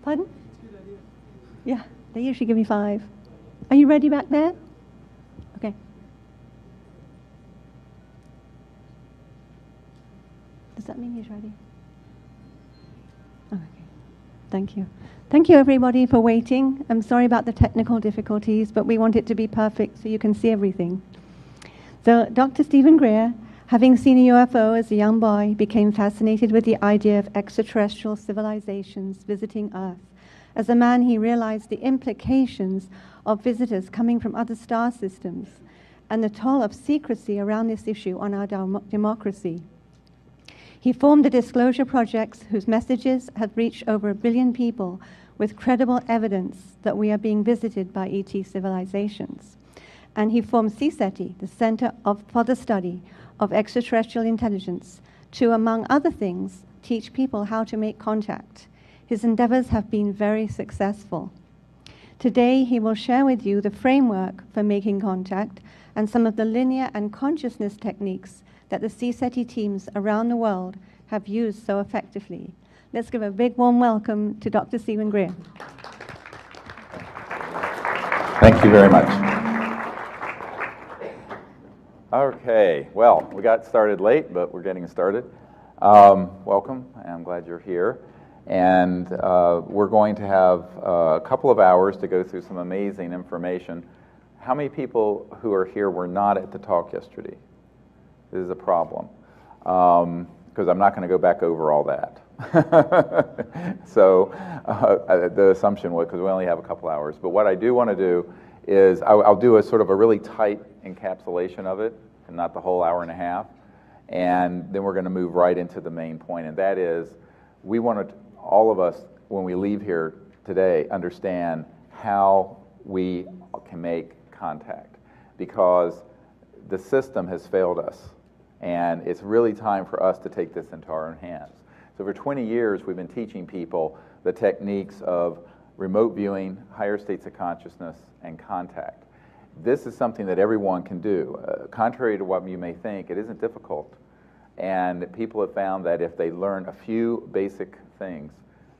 Pardon? Yeah, they usually give me 5. Are you ready back there? Okay. Does that mean he's ready? Oh, okay. Thank you. Thank you, everybody, for waiting. I'm sorry about the technical difficulties, but we want it to be perfect so you can see everything. So, Dr. Stephen Greer, having seen a UFO as a young boy, became fascinated with the idea of extraterrestrial civilizations visiting Earth. As a man, he realized the implications of visitors coming from other star systems and the toll of secrecy around this issue on our democracy. He formed the Disclosure Projects, whose messages have reached over 1 billion people with credible evidence that we are being visited by ET civilizations. And he formed CSETI, the Center for the Study of Extraterrestrial Intelligence, to, among other things, teach people how to make contact. His endeavors have been very successful. Today, he will share with you the framework for making contact and some of the linear and consciousness techniques that the CSETI teams around the world have used so effectively. Let's give a big warm welcome to Dr. Stephen Greer. Thank you very much. Okay, well, we got started late, but we're getting started. Welcome, I'm glad you're here. And we're going to have a couple of hours to go through some amazing information. How many people who are here were not at the talk yesterday? This is a problem, because I'm not going to go back over all that. So the assumption was, because we only have a couple hours, but what I do want to do is I'll do a sort of a really tight encapsulation of it, and not the whole hour and a half, and then we're going to move right into the main point, and that is we want to, all of us, when we leave here today, understand how we can make contact, because the system has failed us, and it's really time for us to take this into our own hands. So for 20 years, we've been teaching people the techniques of remote viewing, higher states of consciousness, and contact. This is something that everyone can do. Contrary to what you may think, it isn't difficult. And people have found that if they learn a few basic things,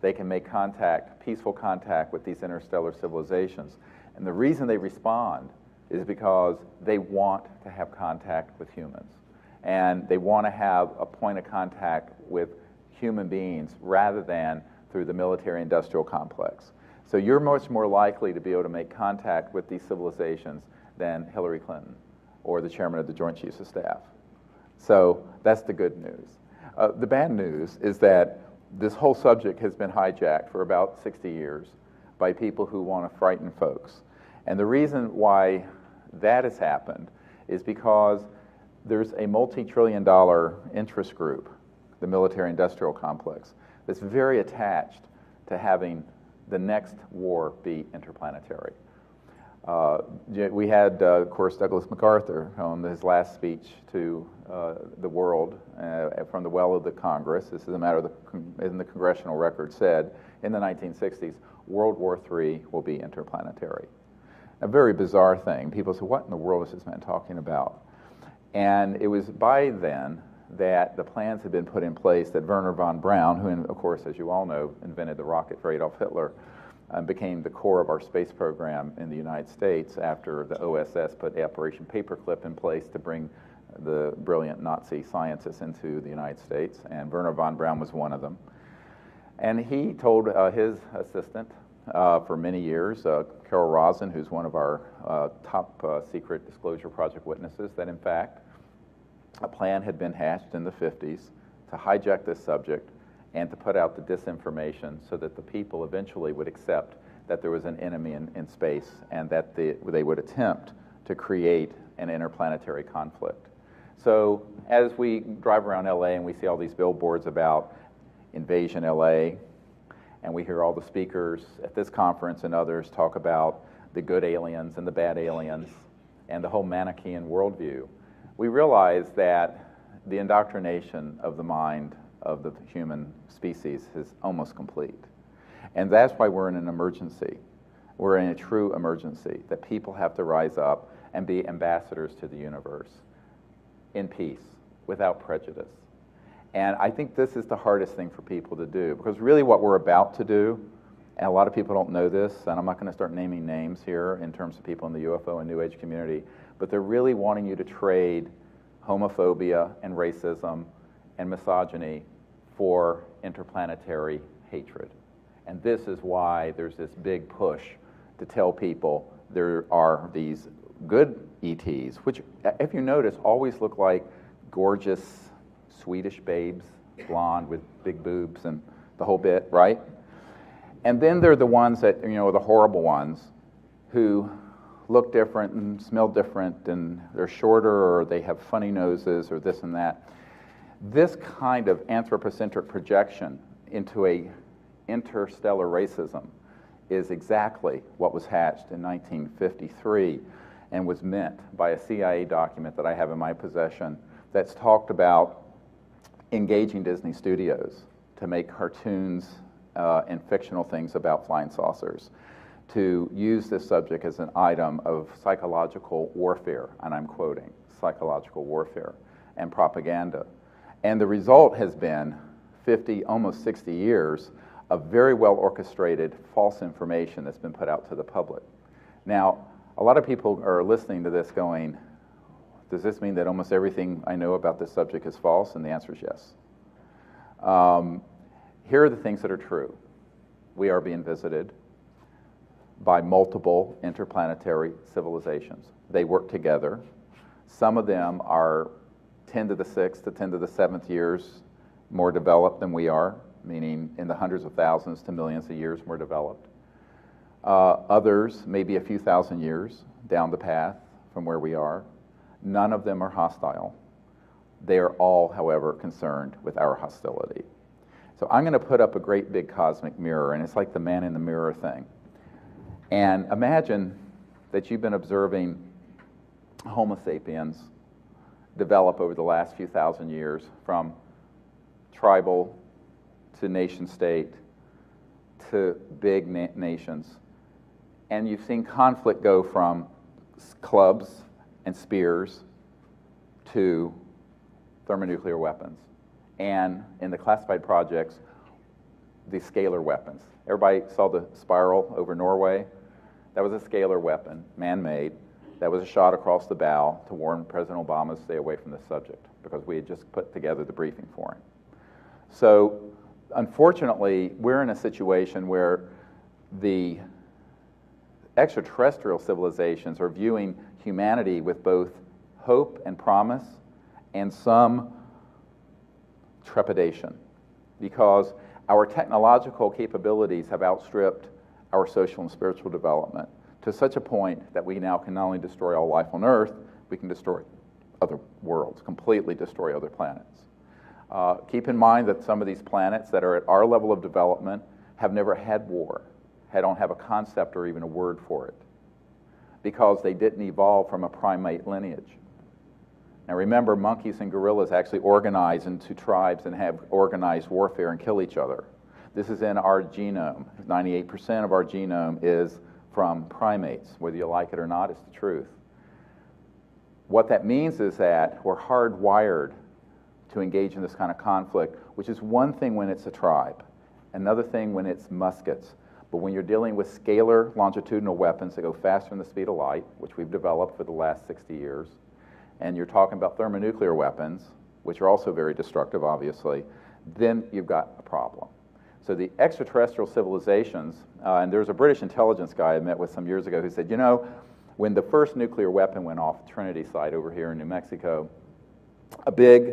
they can make contact, peaceful contact with these interstellar civilizations. And the reason they respond is because they want to have contact with humans. And they want to have a point of contact with human beings rather than through the military-industrial complex. So you're much more likely to be able to make contact with these civilizations than Hillary Clinton or the chairman of the Joint Chiefs of Staff. So that's the good news. The bad news is that this whole subject has been hijacked for about 60 years by people who want to frighten folks. And the reason why that has happened is because there's a multi-trillion-dollar interest group, the military-industrial complex, that's very attached to having the next war be interplanetary. We had, of course, Douglas MacArthur on his last speech to the world from the well of the Congress. This is a matter of in the congressional record said in the 1960s, World War III will be interplanetary. A very bizarre thing. People say, what in the world is this man talking about? And it was by then that the plans had been put in place that Wernher von Braun, who, of course, as you all know, invented the rocket for Adolf Hitler, became the core of our space program in the United States after the OSS put Operation Paperclip in place to bring the brilliant Nazi scientists into the United States, and Wernher von Braun was one of them. And he told his assistant for many years, Carol Rosin, who's one of our top secret disclosure project witnesses, that in fact a plan had been hatched in the 50s to hijack this subject and to put out the disinformation so that the people eventually would accept that there was an enemy in space and that they would attempt to create an interplanetary conflict. So as we drive around LA and we see all these billboards about Invasion LA, and we hear all the speakers at this conference and others talk about the good aliens and the bad aliens and the whole Manichaean worldview, we realize that the indoctrination of the mind of the human species is almost complete. And that's why we're in an emergency. We're in a true emergency, that people have to rise up and be ambassadors to the universe in peace, without prejudice. And I think this is the hardest thing for people to do, because really what we're about to do And a lot of people don't know this, and I'm not going to start naming names here in terms of people in the UFO and New Age community, but they're really wanting you to trade homophobia and racism and misogyny for interplanetary hatred. And this is why there's this big push to tell people there are these good ETs, which, if you notice, always look like gorgeous Swedish babes, blonde with big boobs and the whole bit, right? And then there are the ones that, you know, the horrible ones who look different and smell different, and they're shorter, or they have funny noses, or this and that. This kind of anthropocentric projection into a interstellar racism is exactly what was hatched in 1953 and was meant by a CIA document that I have in my possession that's talked about engaging Disney Studios to make cartoons and fictional things about flying saucers, to use this subject as an item of psychological warfare, and I'm quoting, psychological warfare and propaganda. And the result has been 50, almost 60 years of very well orchestrated false information that's been put out to the public. Now, a lot of people are listening to this going, does this mean that almost everything I know about this subject is false? And the answer is yes. Here are the things that are true. We are being visited by multiple interplanetary civilizations. They work together. Some of them are 10 to the 6th to 10 to the 7th years more developed than we are, meaning in the hundreds of thousands to millions of years more developed. Others maybe a few thousand years down the path from where we are. None of them are hostile. They are all, however, concerned with our hostility. So I'm going to put up a great big cosmic mirror, and it's like the man in the mirror thing. And imagine that you've been observing Homo sapiens develop over the last few thousand years from tribal to nation state to big nations. And you've seen conflict go from clubs and spears to thermonuclear weapons. And in the classified projects, the scalar weapons. Everybody saw the spiral over Norway? That was a scalar weapon, man-made. That was a shot across the bow to warn President Obama to stay away from this subject, because we had just put together the briefing for him. So, unfortunately, we're in a situation where the extraterrestrial civilizations are viewing humanity with both hope and promise and some trepidation, because our technological capabilities have outstripped our social and spiritual development to such a point that we now can not only destroy all life on Earth, we can destroy other worlds, completely destroy other planets. Keep in mind that some of these planets that are at our level of development have never had war, don't have a concept or even a word for it, because they didn't evolve from a primate lineage. Now remember, monkeys and gorillas actually organize into tribes and have organized warfare and kill each other. This is in our genome. 98% of our genome is from primates. Whether you like it or not, it's the truth. What that means is that we're hardwired to engage in this kind of conflict, which is one thing when it's a tribe, another thing when it's muskets. But when you're dealing with scalar longitudinal weapons that go faster than the speed of light, which we've developed for the last 60 years, and you're talking about thermonuclear weapons, which are also very destructive, obviously, then you've got a problem. So the extraterrestrial civilizations, and there's a British intelligence guy I met with some years ago who said, you know, when the first nuclear weapon went off Trinity site over here in New Mexico, a big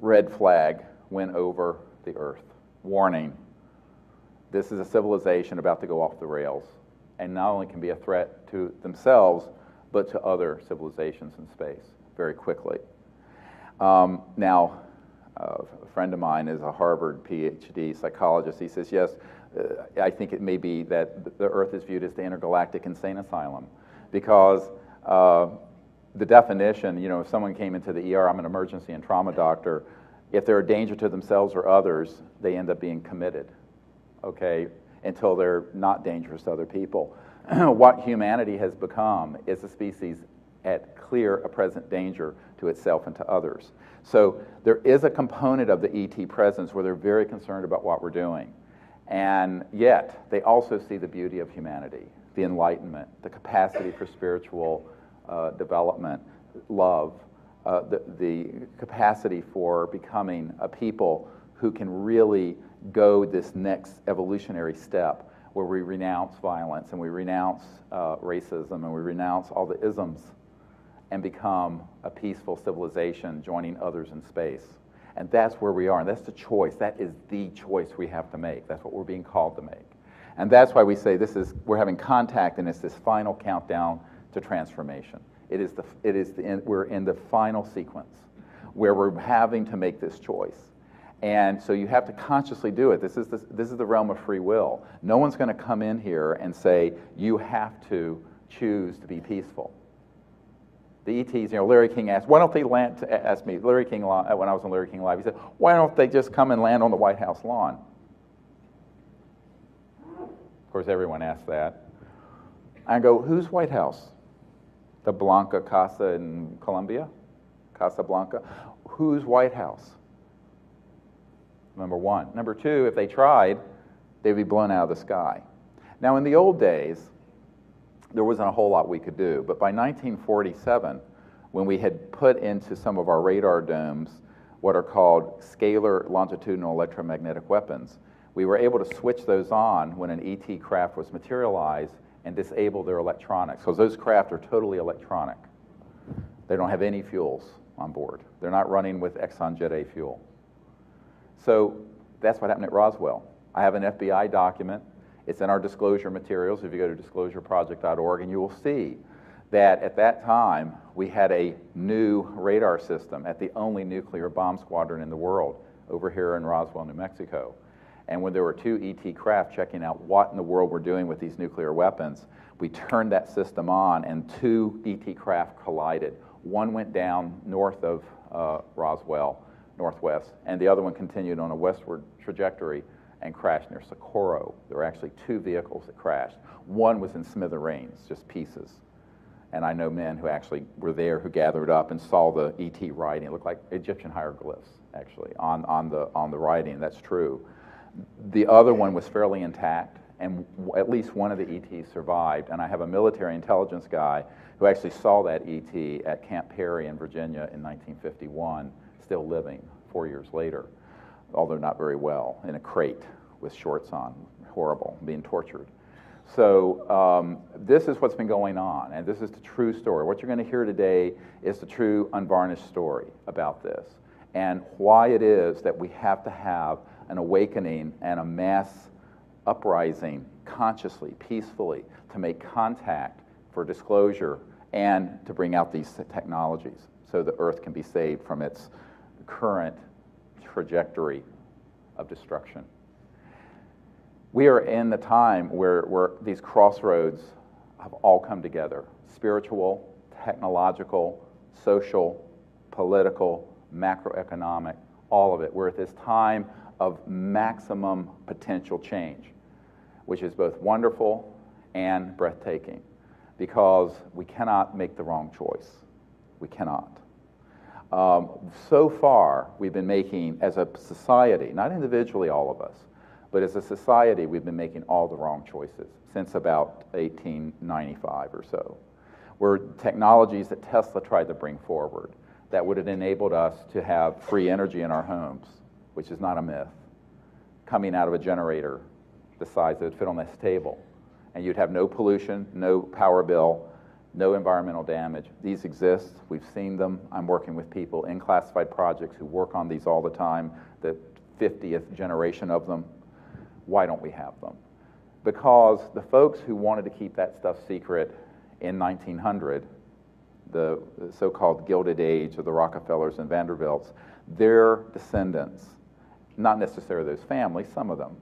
red flag went over the Earth, warning, this is a civilization about to go off the rails, and not only can be a threat to themselves, but to other civilizations in space very quickly. Now, a friend of mine is a Harvard PhD psychologist. He says, yes, I think it may be that the Earth is viewed as the intergalactic insane asylum, because the definition, you know, if someone came into the ER, I'm an emergency and trauma doctor, if they're a danger to themselves or others, they end up being committed, okay, until they're not dangerous to other people. What humanity has become is a species at clear a present danger to itself and to others. So there is a component of the ET presence where they're very concerned about what we're doing. And yet, they also see the beauty of humanity, the enlightenment, the capacity for spiritual development, love, the capacity for becoming a people who can really go this next evolutionary step where we renounce violence and we renounce racism and we renounce all the isms and become a peaceful civilization joining others in space. And that's where we are, and that's the choice. That is the choice we have to make. That's what we're being called to make. And that's why we say we're having contact, and it's this final countdown to transformation. We're in the final sequence where we're having to make this choice. And so you have to consciously do it. This is the realm of free will. No one's going to come in here and say, you have to choose to be peaceful. The ETs, Larry King asked, why don't they land, asked me, Larry King, when I was on Larry King Live, he said, why don't they just come and land on the White House lawn? Of course, everyone asked that. I go, whose White House? The Blanca Casa in Colombia? Casa Blanca? Whose White House? Number one. Number two, if they tried, they'd be blown out of the sky. Now, in the old days, there wasn't a whole lot we could do. But by 1947, when we had put into some of our radar domes what are called scalar longitudinal electromagnetic weapons, we were able to switch those on when an ET craft was materialized and disable their electronics, because those craft are totally electronic. They don't have any fuels on board. They're not running with Exxon Jet A fuel. So that's what happened at Roswell. I have an FBI document. It's in our disclosure materials if you go to disclosureproject.org, and you will see that at that time we had a new radar system at the only nuclear bomb squadron in the world over here in Roswell, New Mexico. And when there were two ET craft checking out what in the world we're doing with these nuclear weapons, we turned that system on and two ET craft collided. One went down north of Roswell, northwest, and the other one continued on a westward trajectory and crashed near Socorro. There were actually two vehicles that crashed. One was in smithereens, just pieces. And I know men who actually were there who gathered up and saw the ET writing. It looked like Egyptian hieroglyphs, actually, on the writing. That's true. The other one was fairly intact, and at least one of the ETs survived. And I have a military intelligence guy who actually saw that ET at Camp Perry in Virginia in 1951, still living 4 years later, although not very well, in a crate with shorts on, horrible, being tortured. So this is what's been going on, and this is the true story. What you're going to hear today is the true unvarnished story about this, and why it is that we have to have an awakening and a mass uprising consciously, peacefully, to make contact for disclosure and to bring out these technologies so the Earth can be saved from its current trajectory of destruction. We are in the time where these crossroads have all come together. Spiritual, technological, social, political, macroeconomic, all of it. We're at this time of maximum potential change, which is both wonderful and breathtaking, because we cannot make the wrong choice. We cannot. So far, we've been making, as a society, not individually all of us, but as a society, we've been making all the wrong choices since about 1895 or so. Were technologies that Tesla tried to bring forward that would have enabled us to have free energy in our homes, which is not a myth, coming out of a generator the size that would fit on this table. And you'd have no pollution, no power bill, no environmental damage. These exist. We've seen them. I'm working with people in classified projects who work on these all the time, the 50th generation of them. Why don't we have them? Because the folks who wanted to keep that stuff secret in 1900, the so-called Gilded Age of the Rockefellers and Vanderbilts, their descendants, not necessarily those families, some of them,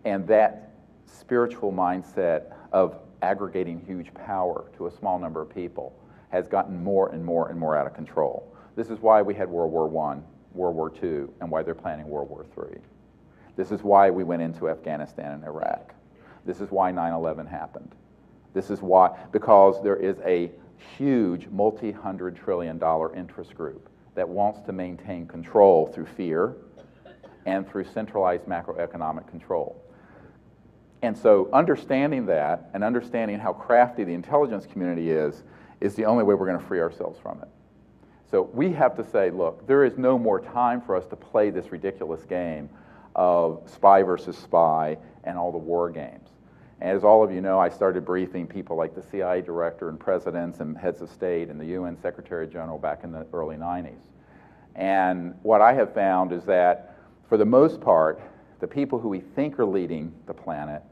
and that spiritual mindset of aggregating huge power to a small number of people has gotten more and more and more out of control. This is why we had World War I, World War II, and why they're planning World War III. This is why we went into Afghanistan and Iraq. This is why 9/11 happened. This is why, because there is a huge multi-hundred trillion dollar interest group that wants to maintain control through fear and through centralized macroeconomic control. And so understanding that and understanding how crafty the intelligence community is the only way we're going to free ourselves from it. So we have to say, look, there is no more time for us to play this ridiculous game of spy versus spy and all the war games. And as all of you know, I started briefing people like the CIA director and presidents and heads of state and the UN Secretary General back in the early 90s. And what I have found is that, for the most part, the people who we think are leading the planet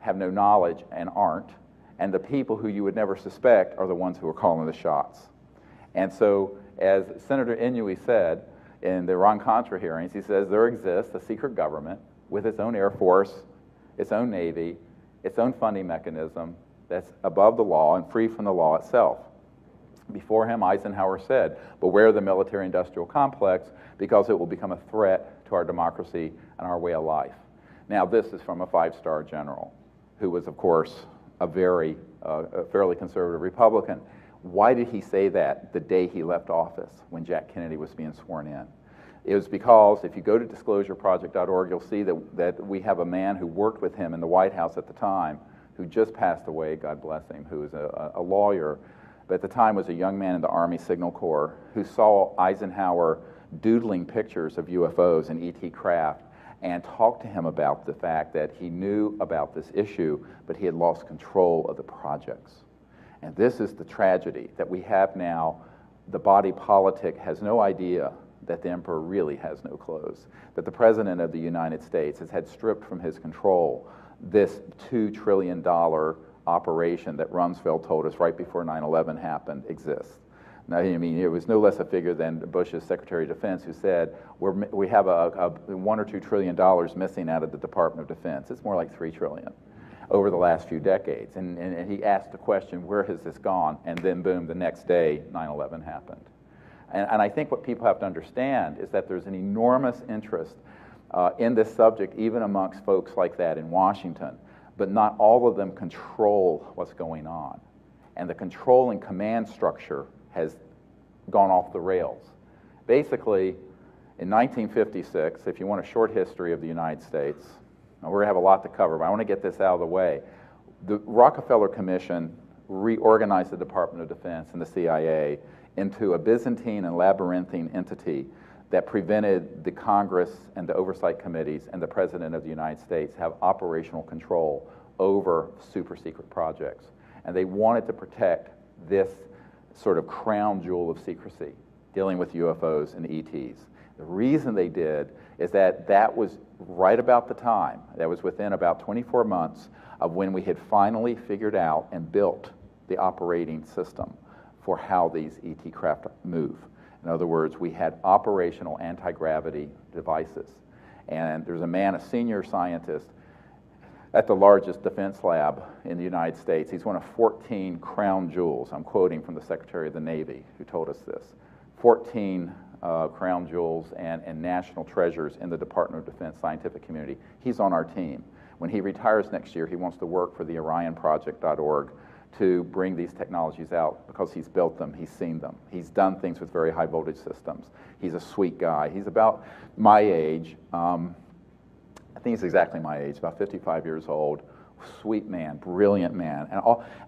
have no knowledge and aren't, and the people who you would never suspect are the ones who are calling the shots. And so, as Senator Inouye said in the Iran-Contra hearings, he says there exists a secret government with its own Air Force, its own Navy, its own funding mechanism that's above the law and free from the law itself. Before him, Eisenhower said, beware of the military-industrial complex because it will become a threat to our democracy and our way of life. Now, this is from a five-star general who was, of course, a fairly conservative Republican. Why did he say that the day he left office when Jack Kennedy was being sworn in? It was because if you go to disclosureproject.org, you'll see that we have a man who worked with him in the White House at the time, who just passed away, God bless him, who was a lawyer, but at the time was a young man in the Army Signal Corps who saw Eisenhower doodling pictures of UFOs and ET craft and talked to him about the fact that he knew about this issue, but he had lost control of the projects. And this is the tragedy that we have now. The body politic has no idea that the emperor really has no clothes, that the president of the United States has had stripped from his control this $2 trillion operation that Rumsfeld told us right before 9/11 happened exists. Now, I mean, it was no less a figure than Bush's Secretary of Defense who said, we have a $1 or $2 trillion missing out of the Department of Defense. It's more like $3 trillion over the last few decades. And he asked the question, where has this gone? And then boom, the next day, 9/11 happened. And I think what people have to understand is that there's an enormous interest in this subject, even amongst folks like that in Washington, but not all of them control what's going on. And the control and command structure has gone off the rails. Basically, in 1956, if you want a short history of the United States, and we're going to have a lot to cover, but I want to get this out of the way. The Rockefeller Commission reorganized the Department of Defense and the CIA into a Byzantine and labyrinthine entity that prevented the Congress and the oversight committees and the President of the United States have operational control over super secret projects. And they wanted to protect this sort of crown jewel of secrecy, dealing with UFOs and ETs. The reason they did is that that was right about the time, that was within about 24 months of when we had finally figured out and built the operating system for how these ET craft move. In other words, we had operational anti-gravity devices. And there's a man, a senior scientist, at the largest defense lab in the United States. He's one of 14 crown jewels. I'm quoting from the Secretary of the Navy who told us this. 14 crown jewels and national treasures in the Department of Defense scientific community. He's on our team. When he retires next year, he wants to work for the OrionProject.org to bring these technologies out because he's built them, he's seen them. He's done things with very high voltage systems. He's a sweet guy. He's about my age. I think he's exactly my age, about 55 years old. Sweet man, brilliant man.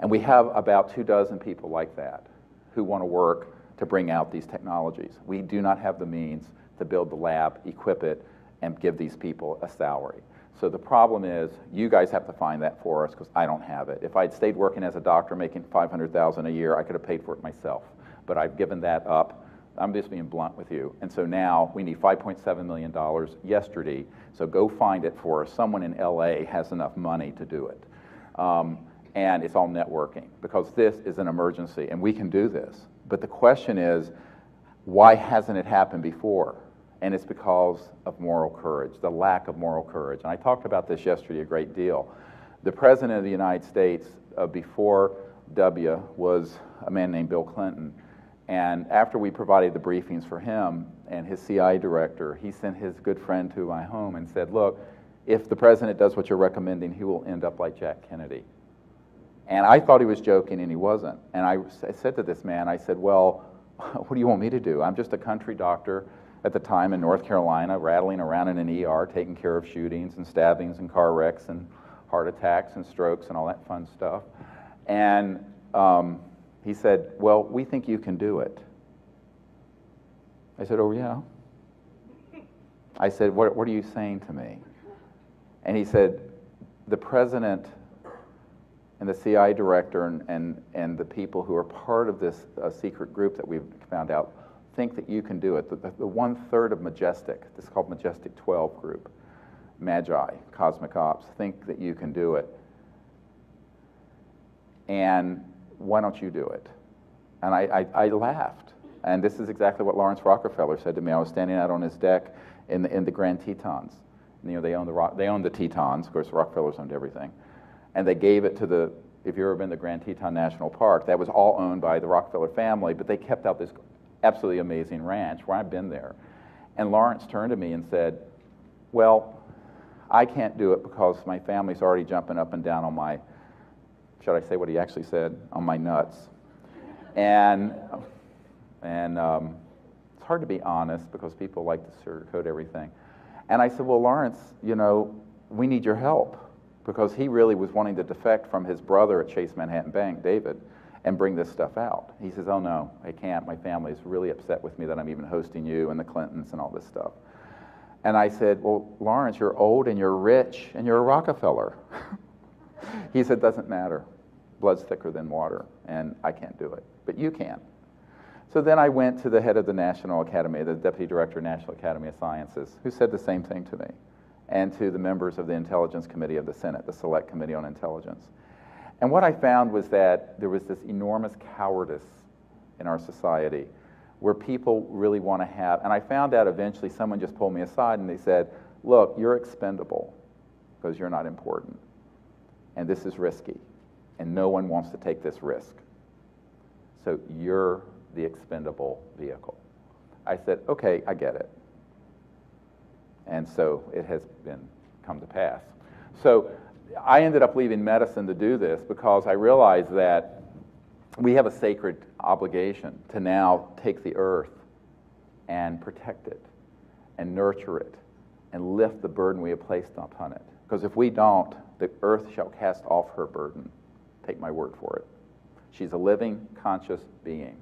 And we have about 24 people like that who want to work to bring out these technologies. We do not have the means to build the lab, equip it, and give these people a salary. So the problem is, you guys have to find that for us because I don't have it. If I'd stayed working as a doctor making $500,000 a year, I could have paid for it myself. But I've given that up. I'm just being blunt with you. And so now we need $5.7 million yesterday. So go find it for us. Someone in LA has enough money to do it. And it's all networking because this is an emergency and we can do this. But the question is, why hasn't it happened before? And it's because of moral courage, the lack of moral courage. And I talked about this yesterday a great deal. The President of the United States before W was a man named Bill Clinton. And after we provided the briefings for him and his CIA director, he sent his good friend to my home and said, look, if the President does what you're recommending, he will end up like Jack Kennedy. And I thought he was joking, and he wasn't. And I said to this man, I said, well, what do you want me to do? I'm just a country doctor at the time in North Carolina, rattling around in an ER, taking care of shootings and stabbings and car wrecks and heart attacks and strokes and all that fun stuff. And he said, well, we think you can do it. I said, oh, yeah? I said, what are you saying to me? And he said, the president and the CIA director and the people who are part of this secret group that we've found out think that you can do it. The 1/3 of Majestic, this is called Majestic 12 group, Magi, Cosmic Ops, think that you can do it. And why don't you do it? And I laughed. And this is exactly what Lawrence Rockefeller said to me. I was standing out on his deck in the Grand Tetons. You know, they own the Tetons. Of course, Rockefellers owned everything. And they gave it to if you've ever been to Grand Teton National Park, that was all owned by the Rockefeller family, but they kept out this absolutely amazing ranch where I've been there. And Lawrence turned to me and said, well, I can't do it because my family's already jumping up and down on my, should I say what he actually said, on my nuts. And it's hard to be honest because people like to sugarcoat everything. And I said, well, Lawrence, you know, we need your help, because he really was wanting to defect from his brother at Chase Manhattan Bank, David, and bring this stuff out. He says, oh no, I can't. My family is really upset with me that I'm even hosting you and the Clintons and all this stuff. And I said, well, Lawrence, you're old and you're rich and you're a Rockefeller. He said, doesn't matter. Blood's thicker than water, and I can't do it, but you can. So then I went to the head of the National Academy, the Deputy Director of National Academy of Sciences, who said the same thing to me, and to the members of the Intelligence Committee of the Senate, the Select Committee on Intelligence. And what I found was that there was this enormous cowardice in our society where people really want to have, and I found out eventually someone just pulled me aside and they said, look, you're expendable because you're not important, and this is risky, and no one wants to take this risk. So you're the expendable vehicle. I said, okay, I get it. And so it has come to pass. So I ended up leaving medicine to do this because I realized that we have a sacred obligation to now take the earth and protect it and nurture it and lift the burden we have placed upon it. Because if we don't, the earth shall cast off her burden. Take my word for it. She's a living, conscious being.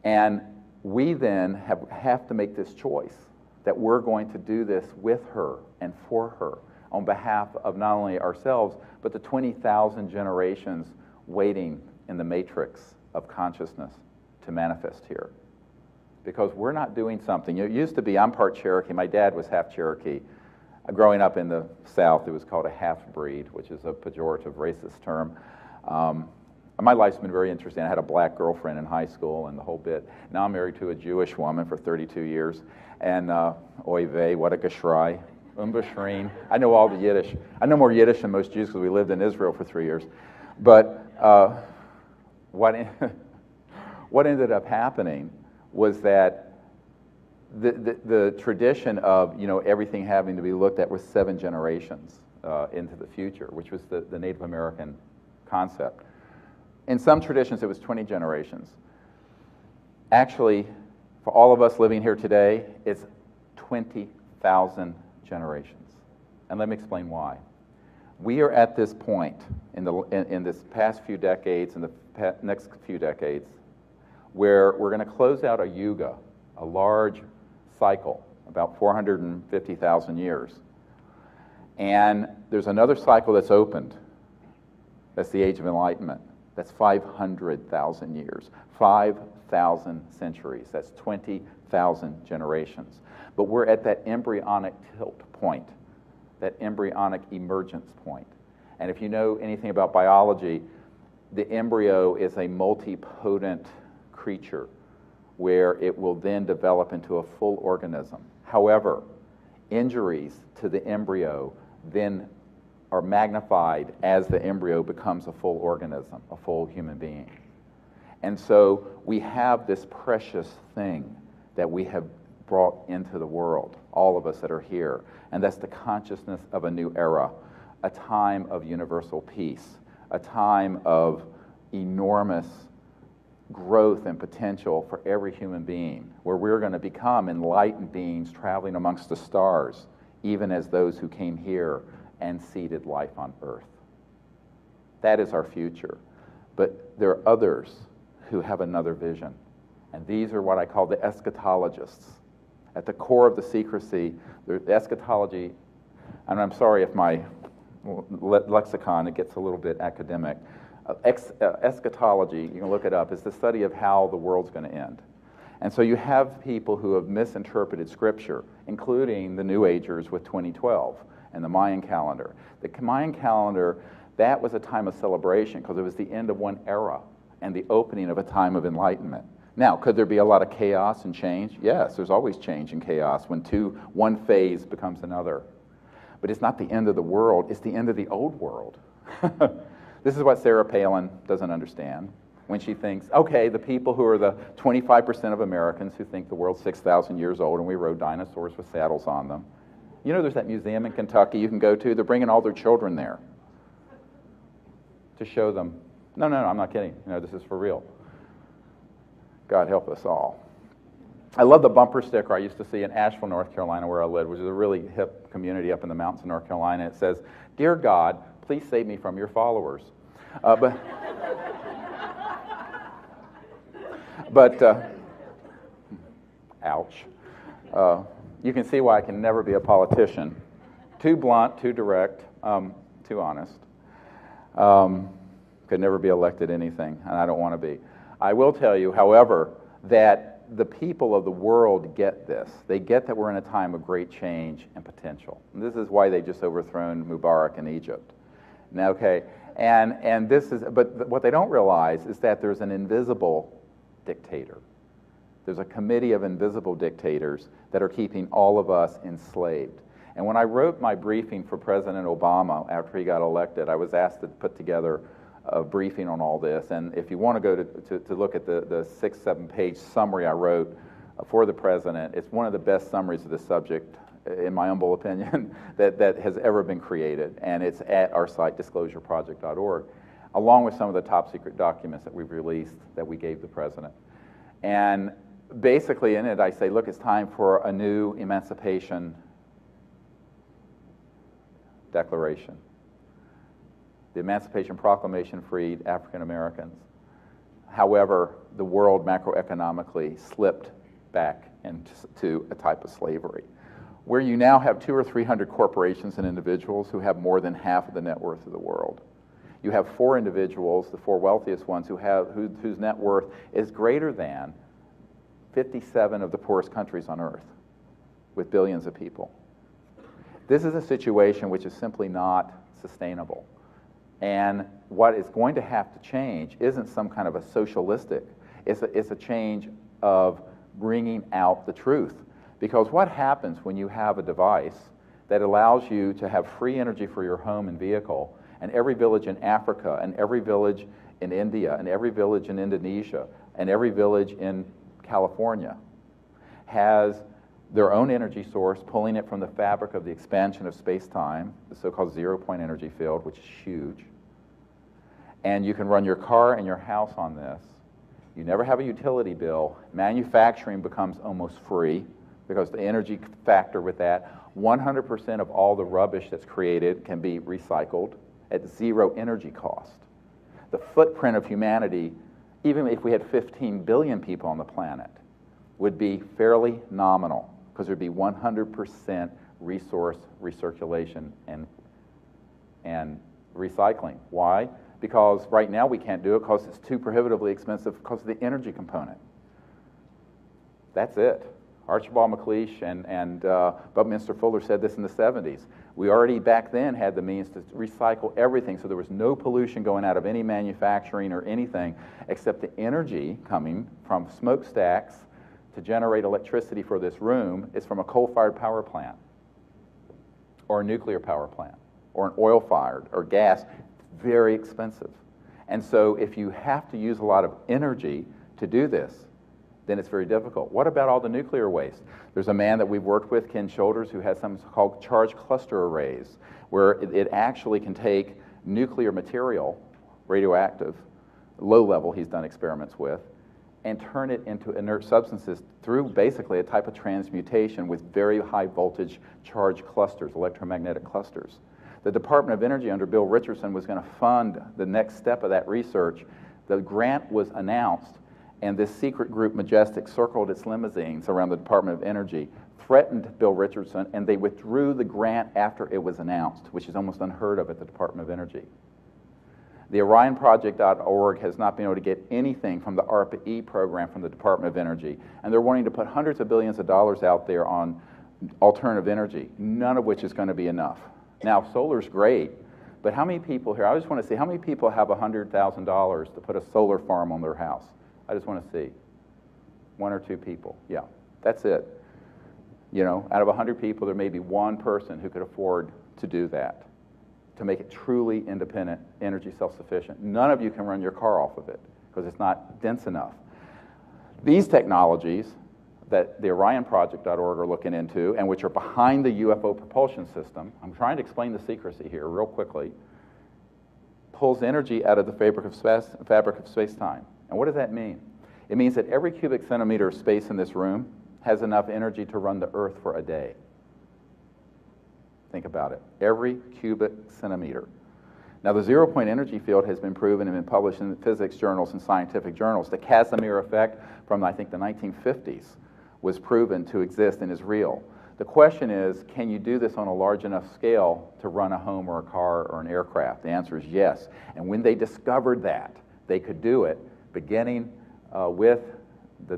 And we then have to make this choice that we're going to do this with her and for her on behalf of not only ourselves, but the 20,000 generations waiting in the matrix of consciousness to manifest here. Because we're not doing something. It used to be, I'm part Cherokee. My dad was half Cherokee. Growing up in the South, it was called a half-breed, which is a pejorative racist term. My life's been very interesting. I had a black girlfriend in high school and the whole bit. Now I'm married to a Jewish woman for 32 years. And oy vey, what a geschrei, Bashrin. I know all the Yiddish. I know more Yiddish than most Jews because we lived in Israel for 3 years. But what ended up happening was that the tradition of everything having to be looked at was 7 generations into the future, which was the Native American concept. In some traditions, it was 20 generations. Actually, for all of us living here today, it's 20,000 generations. And let me explain why. We are at this point in this past few decades and the next few decades where we're going to close out a yuga, a large cycle, about 450,000 years. And there's another cycle that's opened. That's the Age of Enlightenment. That's 500,000 years, 5,000 centuries. That's 20,000 generations. But we're at that embryonic tilt point, that embryonic emergence point. And if you know anything about biology, the embryo is a multipotent creature where it will then develop into a full organism. However, injuries to the embryo then are magnified as the embryo becomes a full organism, a full human being. And so we have this precious thing that we have brought into the world, all of us that are here, and that's the consciousness of a new era, a time of universal peace, a time of enormous growth and potential for every human being, where we're going to become enlightened beings traveling amongst the stars, even as those who came here and seeded life on Earth. That is our future. But there are others who have another vision. And these are what I call the eschatologists. At the core of the secrecy, the eschatology, and I'm sorry if my lexicon, it gets a little bit academic. Eschatology, you can look it up, is the study of how the world's going to end. And so you have people who have misinterpreted Scripture, including the New Agers with 2012 and the Mayan calendar. The Mayan calendar, that was a time of celebration because it was the end of one era and the opening of a time of enlightenment. Now, could there be a lot of chaos and change? Yes, there's always change and chaos when one phase becomes another. But it's not the end of the world, it's the end of the old world. This is what Sarah Palin doesn't understand when she thinks, okay, the people who are the 25% of Americans who think the world's 6,000 years old and we rode dinosaurs with saddles on them. You know, there's that museum in Kentucky you can go to. They're bringing all their children there to show them. No, I'm not kidding. You know, this is for real. God help us all. I love the bumper sticker I used to see in Asheville, North Carolina, where I lived, which is a really hip community up in the mountains of North Carolina. It says, "Dear God, please save me from your followers." But ouch. You can see why I can never be a politician. Too blunt, too direct, too honest. Could never be elected anything, and I don't want to be. I will tell you, however, that the people of the world get this. They get that we're in a time of great change and potential. And this is why they just overthrown Mubarak in Egypt. Now, okay, and this is, but what they don't realize is that there's an invisible dictator. There's a committee of invisible dictators that are keeping all of us enslaved. And when I wrote my briefing for President Obama after he got elected, I was asked to put together a briefing on all this. And if you want to go to look at the 6-7 page summary I wrote for the president, it's one of the best summaries of the subject, in my humble opinion, that has ever been created. And it's at our site, disclosureproject.org, along with some of the top secret documents that we've released that we gave the president. And basically in it, I say, look, it's time for a new Emancipation Declaration. The Emancipation Proclamation freed African Americans. However, the world macroeconomically slipped back into a type of slavery, where you now have 200 or 300 corporations and individuals who have more than half of the net worth of the world. You have 4 individuals, the 4 wealthiest ones, whose net worth is greater than 57 of the poorest countries on earth, with billions of people. This is a situation which is simply not sustainable. And what is going to have to change isn't some kind of a socialistic, it's a change of bringing out the truth. Because what happens when you have a device that allows you to have free energy for your home and vehicle, and every village in Africa, and every village in India, and every village in Indonesia, and every village in California has their own energy source, pulling it from the fabric of the expansion of space-time, the so-called zero-point energy field, which is huge. And you can run your car and your house on this. You never have a utility bill. Manufacturing becomes almost free because the energy factor with that, 100% of all the rubbish that's created can be recycled at zero energy cost. The footprint of humanity, even if we had 15 billion people on the planet, would be fairly nominal, because there'd be 100% resource recirculation and recycling. Why? Because right now we can't do it because it's too prohibitively expensive because of the energy component. That's it. Archibald MacLeish and Buckminster Fuller said this in the 70s. We already back then had the means to recycle everything, so there was no pollution going out of any manufacturing or anything except the energy coming from smokestacks to generate electricity for this room is from a coal-fired power plant or a nuclear power plant or an oil-fired or gas. It's very expensive. And so if you have to use a lot of energy to do this, then it's very difficult. What about all the nuclear waste? There's a man that we've worked with, Ken Shoulders, who has something called charged cluster arrays, where it actually can take nuclear material, radioactive, low level he's done experiments with, and turn it into inert substances through basically a type of transmutation with very high voltage charged clusters, electromagnetic clusters. the Department of Energy under Bill Richardson was going to fund the next step of that research. The grant was announced, and this secret group, Majestic, circled its limousines around the Department of Energy, threatened Bill Richardson, and they withdrew the grant after it was announced, which is almost unheard of at the Department of Energy. The OrionProject.org has not been able to get anything from the ARPA-E program from the Department of Energy, and they're wanting to put hundreds of billions of dollars out there on alternative energy, none of which is going to be enough. Now, solar's great, but how many people here, I just want to see, how many people have $100,000 to put a solar farm on their house? I just want to see. 1 or 2 people, yeah, that's it. You know, out of 100 people, there may be 1 person who could afford to do that, to make it truly independent, energy self-sufficient. None of you can run your car off of it because it's not dense enough. These technologies that the OrionProject.org are looking into, and which are behind the UFO propulsion system, I'm trying to explain the secrecy here real quickly, pulls energy out of the fabric of space-time. And what does that mean? It means that every cubic centimeter of space in this room has enough energy to run the Earth for a day. Think about it. Every cubic centimeter. Now, the zero-point energy field has been proven and been published in physics journals and scientific journals. The Casimir effect from, I think, the 1950s was proven to exist and is real. The question is, can you do this on a large enough scale to run a home or a car or an aircraft? The answer is yes. And when they discovered that they could do it, beginning with the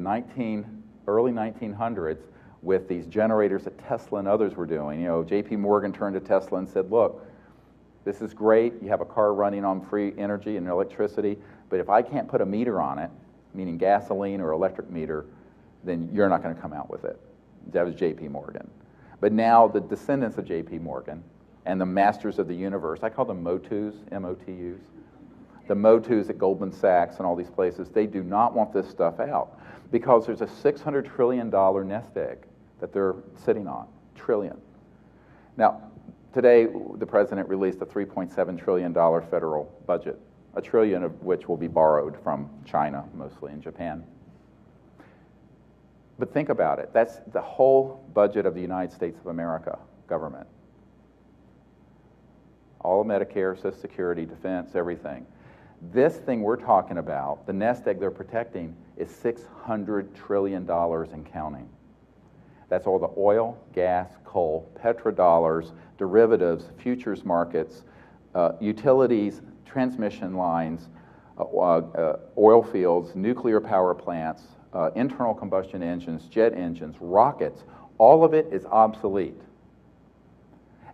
early 1900s, with these generators that Tesla and others were doing. You know, J.P. Morgan turned to Tesla and said, look, this is great. You have a car running on free energy and electricity, but if I can't put a meter on it, meaning gasoline or electric meter, then you're not going to come out with it. That was J.P. Morgan. But now the descendants of J.P. Morgan and the masters of the universe, I call them MOTUs, M-O-T-Us, the MOTUs at Goldman Sachs and all these places, they do not want this stuff out because there's a $600 trillion nest egg that they're sitting on, trillion. Now, today, the president released a $3.7 trillion federal budget, $1 trillion of which will be borrowed from China, mostly, and Japan. But think about it. That's the whole budget of the United States of America government. All of Medicare, Social Security, defense, everything. This thing we're talking about, the nest egg they're protecting, is $600 trillion and counting. That's all the oil, gas, coal, petrodollars, derivatives, futures markets, utilities, transmission lines, oil fields, nuclear power plants, internal combustion engines, jet engines, rockets. All of it is obsolete.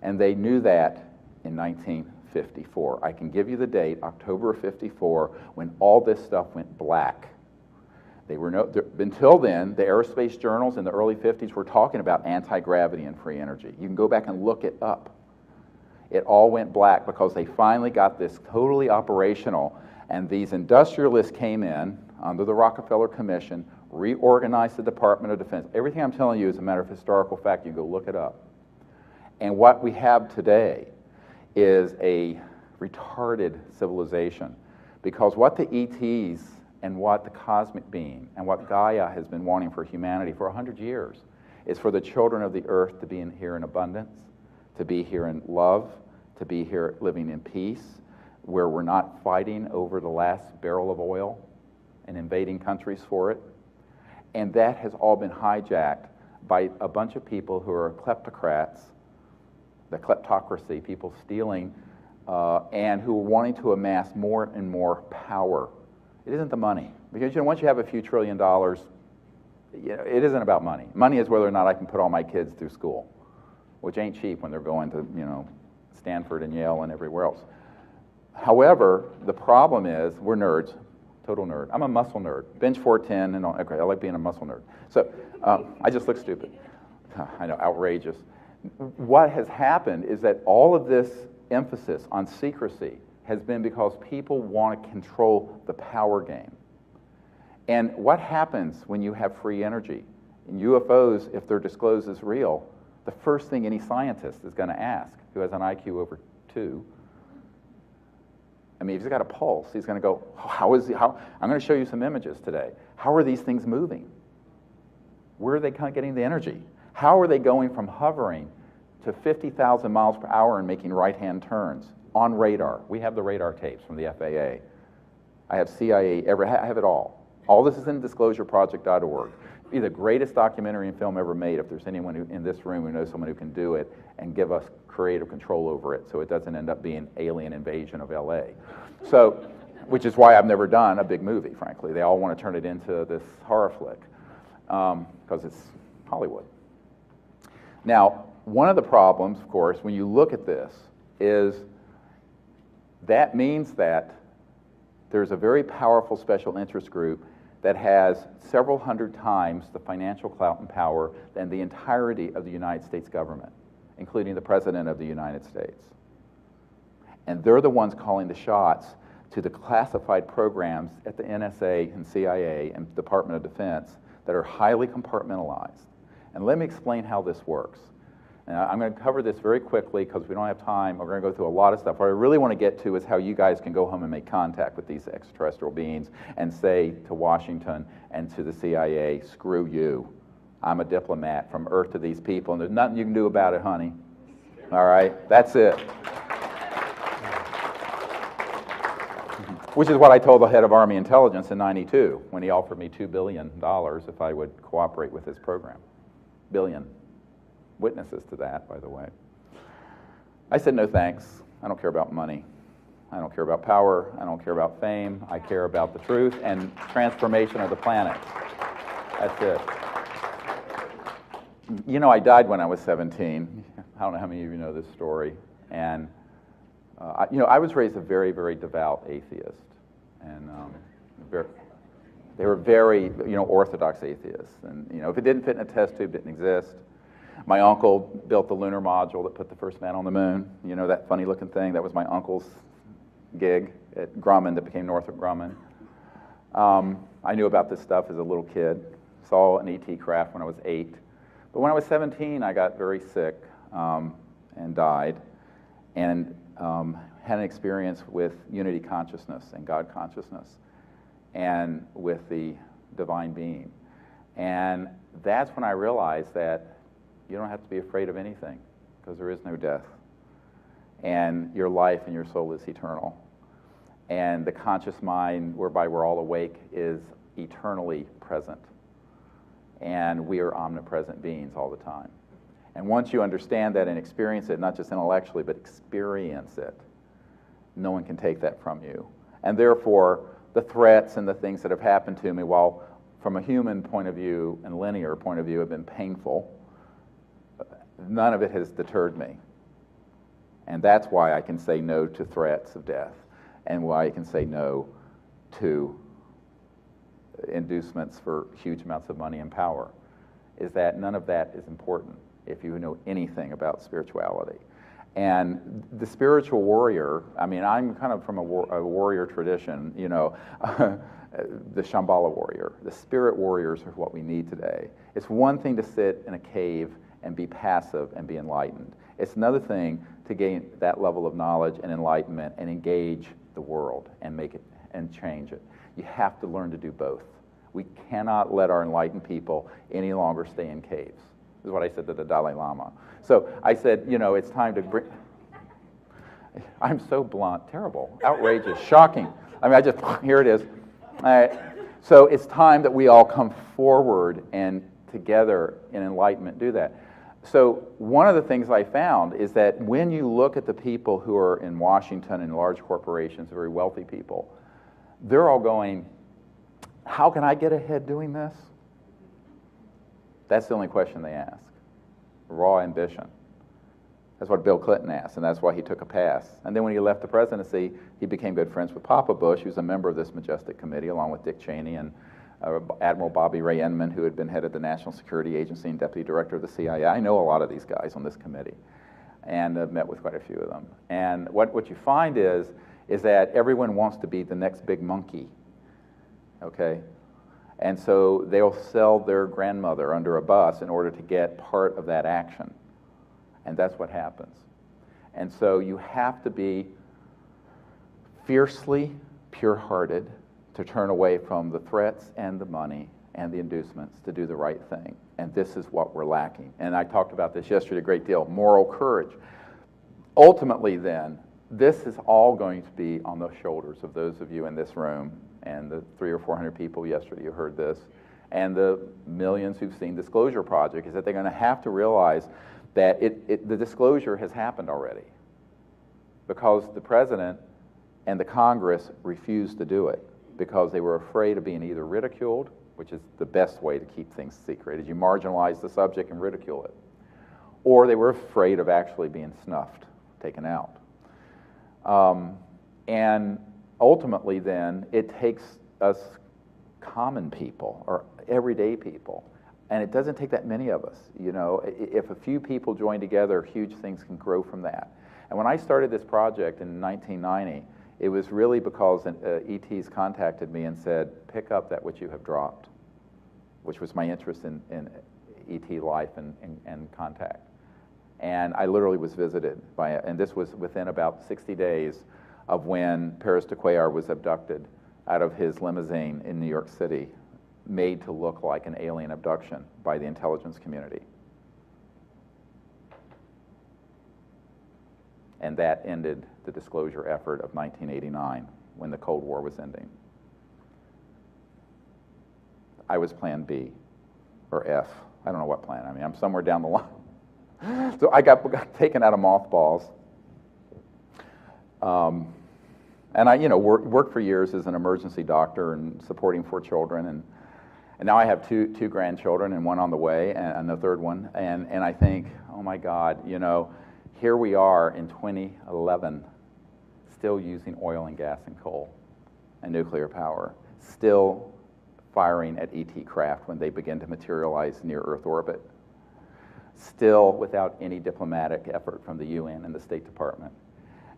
And they knew that in 1954. I can give you the date, October of 54, when all this stuff went black. They were until then, the aerospace journals in the early 50s were talking about anti-gravity and free energy. You can go back and look it up. It all went black because they finally got this totally operational, and these industrialists came in under the Rockefeller Commission, reorganized the Department of Defense. Everything I'm telling you is a matter of historical fact. You go look it up. And what we have today is a retarded civilization, because what the ETs and what the cosmic being and what Gaia has been wanting for humanity for 100 years is for the children of the earth to be here in abundance, to be here in love, to be here living in peace, where we're not fighting over the last barrel of oil and invading countries for it. And that has all been hijacked by a bunch of people who are kleptocrats, the kleptocracy, people stealing, and who are wanting to amass more and more power. It isn't the money, because once you have a few $1 trillion, it isn't about money. Money is whether or not I can put all my kids through school, which ain't cheap when they're going to Stanford and Yale and everywhere else. However, the problem is we're nerds, total nerd. I'm a muscle nerd, bench 410, and all. Okay, I like being a muscle nerd. So I just look stupid. I know, outrageous. What has happened is that all of this emphasis on secrecy has been because people want to control the power game. And what happens when you have free energy? In UFOs, if they're disclosed as real, the first thing any scientist is going to ask, who has an IQ over 2, I mean, if he's got a pulse, he's going to go, I'm going to show you some images today. How are these things moving? Where are they kind of getting the energy? How are they going from hovering to 50,000 miles per hour and making right-hand turns on radar. We have the radar tapes from the FAA. I have CIA, I have it all. All this is in disclosureproject.org. It'd be the greatest documentary and film ever made if there's anyone in this room who knows someone who can do it and give us creative control over it so it doesn't end up being alien invasion of LA. So, which is why I've never done a big movie, frankly. They all want to turn it into this horror flick because it's Hollywood. Now, one of the problems, of course, when you look at this is that means that there's a very powerful special interest group that has several hundred times the financial clout and power than the entirety of the United States government, including the President of the United States. And they're the ones calling the shots to the classified programs at the NSA and CIA and Department of Defense that are highly compartmentalized. And let me explain how this works. Now, I'm going to cover this very quickly because we don't have time. We're going to go through a lot of stuff. What I really want to get to is how you guys can go home and make contact with these extraterrestrial beings and say to Washington and to the CIA, screw you. I'm a diplomat from Earth to these people, and there's nothing you can do about it, honey. All right? That's it. Which is what I told the head of Army Intelligence in '92 when he offered me $2 billion if I would cooperate with his program. Billion. Witnesses to that, by the way. I said, no thanks. I don't care about money. I don't care about power. I don't care about fame. I care about the truth and transformation of the planet. That's it. You know, I died when I was 17. I don't know how many of you know this story. And, I was raised a very, very devout atheist. And they were very, orthodox atheists. And, if it didn't fit in a test tube, it didn't exist. My uncle built the lunar module that put the first man on the moon. You know, that funny-looking thing? That was my uncle's gig at Grumman that became Northrop Grumman. I knew about this stuff as a little kid. Saw an ET craft when I was 8. But when I was 17, I got very sick and died, and had an experience with unity consciousness and God consciousness and with the divine being. And that's when I realized that you don't have to be afraid of anything because there is no death. And your life and your soul is eternal. And the conscious mind, whereby we're all awake, is eternally present. And we are omnipresent beings all the time. And once you understand that and experience it, not just intellectually, but experience it, no one can take that from you. And therefore, the threats and the things that have happened to me, while from a human point of view and linear point of view have been painful, none of it has deterred me. And that's why I can say no to threats of death, and why I can say no to inducements for huge amounts of money and power, is that none of that is important if you know anything about spirituality. And the spiritual warrior, I mean, I'm kind of from a warrior tradition, the Shambhala warrior. The spirit warriors are what we need today. It's one thing to sit in a cave and be passive and be enlightened. It's another thing to gain that level of knowledge and enlightenment and engage the world and make it and change it. You have to learn to do both. We cannot let our enlightened people any longer stay in caves. This is what I said to the Dalai Lama. So I said, it's time to bring... I'm so blunt, terrible, outrageous, shocking. I mean, here it is. All right. So it's time that we all come forward and together in enlightenment do that. So one of the things I found is that when you look at the people who are in Washington and large corporations, very wealthy people, they're all going, how can I get ahead doing this? That's the only question they ask. Raw ambition. That's what Bill Clinton asked, and that's why he took a pass. And then when he left the presidency, he became good friends with Papa Bush, who's a member of this majestic committee, along with Dick Cheney and Admiral Bobby Ray Inman, who had been head of the National Security Agency and deputy director of the CIA. I know a lot of these guys on this committee, and I've met with quite a few of them. And what you find is that everyone wants to be the next big monkey, okay? And so they'll sell their grandmother under a bus in order to get part of that action. And that's what happens. And so you have to be fiercely pure-hearted to turn away from the threats and the money and the inducements to do the right thing. And this is what we're lacking. And I talked about this yesterday a great deal, moral courage. Ultimately then, this is all going to be on the shoulders of those of you in this room and the 300 or 400 people yesterday who heard this, and the millions who've seen Disclosure Project, is that they're going to have to realize that the disclosure has happened already because the president and the Congress refused to do it because they were afraid of being either ridiculed, which is the best way to keep things secret, is you marginalize the subject and ridicule it, or they were afraid of actually being snuffed, taken out. And ultimately then, it takes us common people or everyday people, and it doesn't take that many of us. You know, if a few people join together, huge things can grow from that. And when I started this project in 1990, it was really because ETs contacted me and said, pick up that which you have dropped, which was my interest in ET life and contact. And I literally was visited by it, and this was within about 60 days of when Paris de Cuellar was abducted out of his limousine in New York City, made to look like an alien abduction by the intelligence community. And that ended the disclosure effort of 1989, when the Cold War was ending. I was plan B, or F. I don't know what plan. I mean, I'm somewhere down the line. So I got taken out of mothballs. And I, worked for years as an emergency doctor and supporting 4 children. And now I have two grandchildren and one on the way and the third one. And I think, oh my God, here we are in 2011, still using oil and gas and coal and nuclear power, still firing at ET craft when they begin to materialize near Earth orbit, still without any diplomatic effort from the UN and the State Department.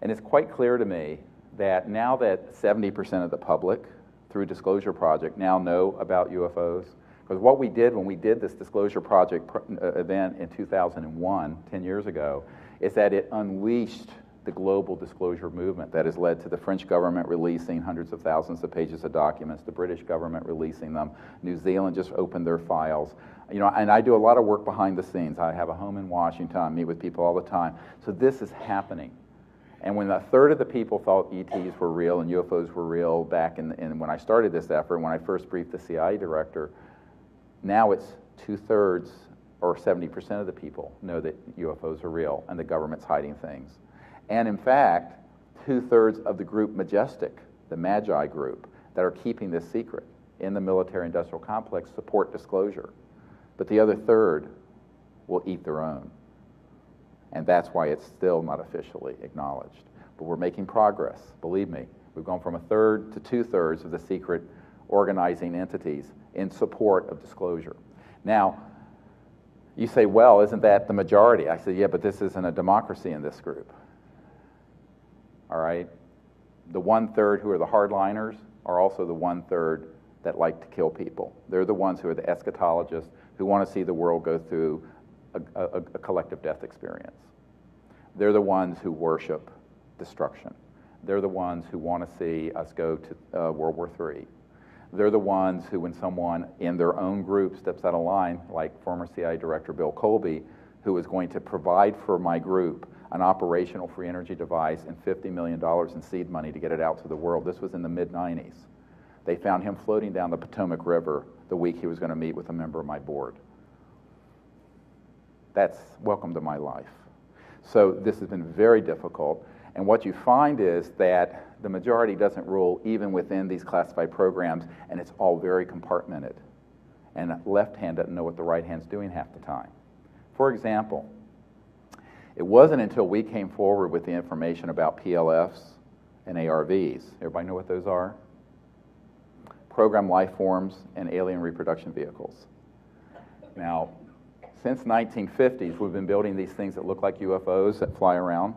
And it's quite clear to me that now that 70% of the public, through Disclosure Project, now know about UFOs, because what we did when we did this Disclosure Project event in 2001, 10 years ago, is that it unleashed the global disclosure movement that has led to the French government releasing hundreds of thousands of pages of documents, the British government releasing them, New Zealand just opened their files. And I do a lot of work behind the scenes. I have a home in Washington, I meet with people all the time. So this is happening. And when a third of the people thought ETs were real and UFOs were real back in when I started this effort, when I first briefed the CIA director, now it's 2/3 or 70% of the people know that UFOs are real and the government's hiding things. And in fact, 2/3 of the group Majestic, the Magi group, that are keeping this secret in the military-industrial complex support disclosure. But the other third will eat their own. And that's why it's still not officially acknowledged. But we're making progress, believe me. We've gone from 1/3 to 2/3 of the secret organizing entities in support of disclosure. Now, you say, well, isn't that the majority? I say, yeah, but this isn't a democracy in this group. All right? The 1/3 who are the hardliners are also the 1/3 that like to kill people. They're the ones who are the eschatologists who want to see the world go through a collective death experience. They're the ones who worship destruction. They're the ones who want to see us go to World War III. They're the ones who, when someone in their own group steps out of line, like former CIA Director Bill Colby, who was going to provide for my group an operational free energy device and $50 million in seed money to get it out to the world. This was in the mid-90s. They found him floating down the Potomac River the week he was going to meet with a member of my board. That's welcome to my life. So this has been very difficult. And what you find is that the majority doesn't rule even within these classified programs, and it's all very compartmented. And the left hand doesn't know what the right hand's doing half the time. For example, it wasn't until we came forward with the information about PLFs and ARVs. Everybody know what those are? Programmed life forms and alien reproduction vehicles. Now, since 1950s, we've been building these things that look like UFOs that fly around.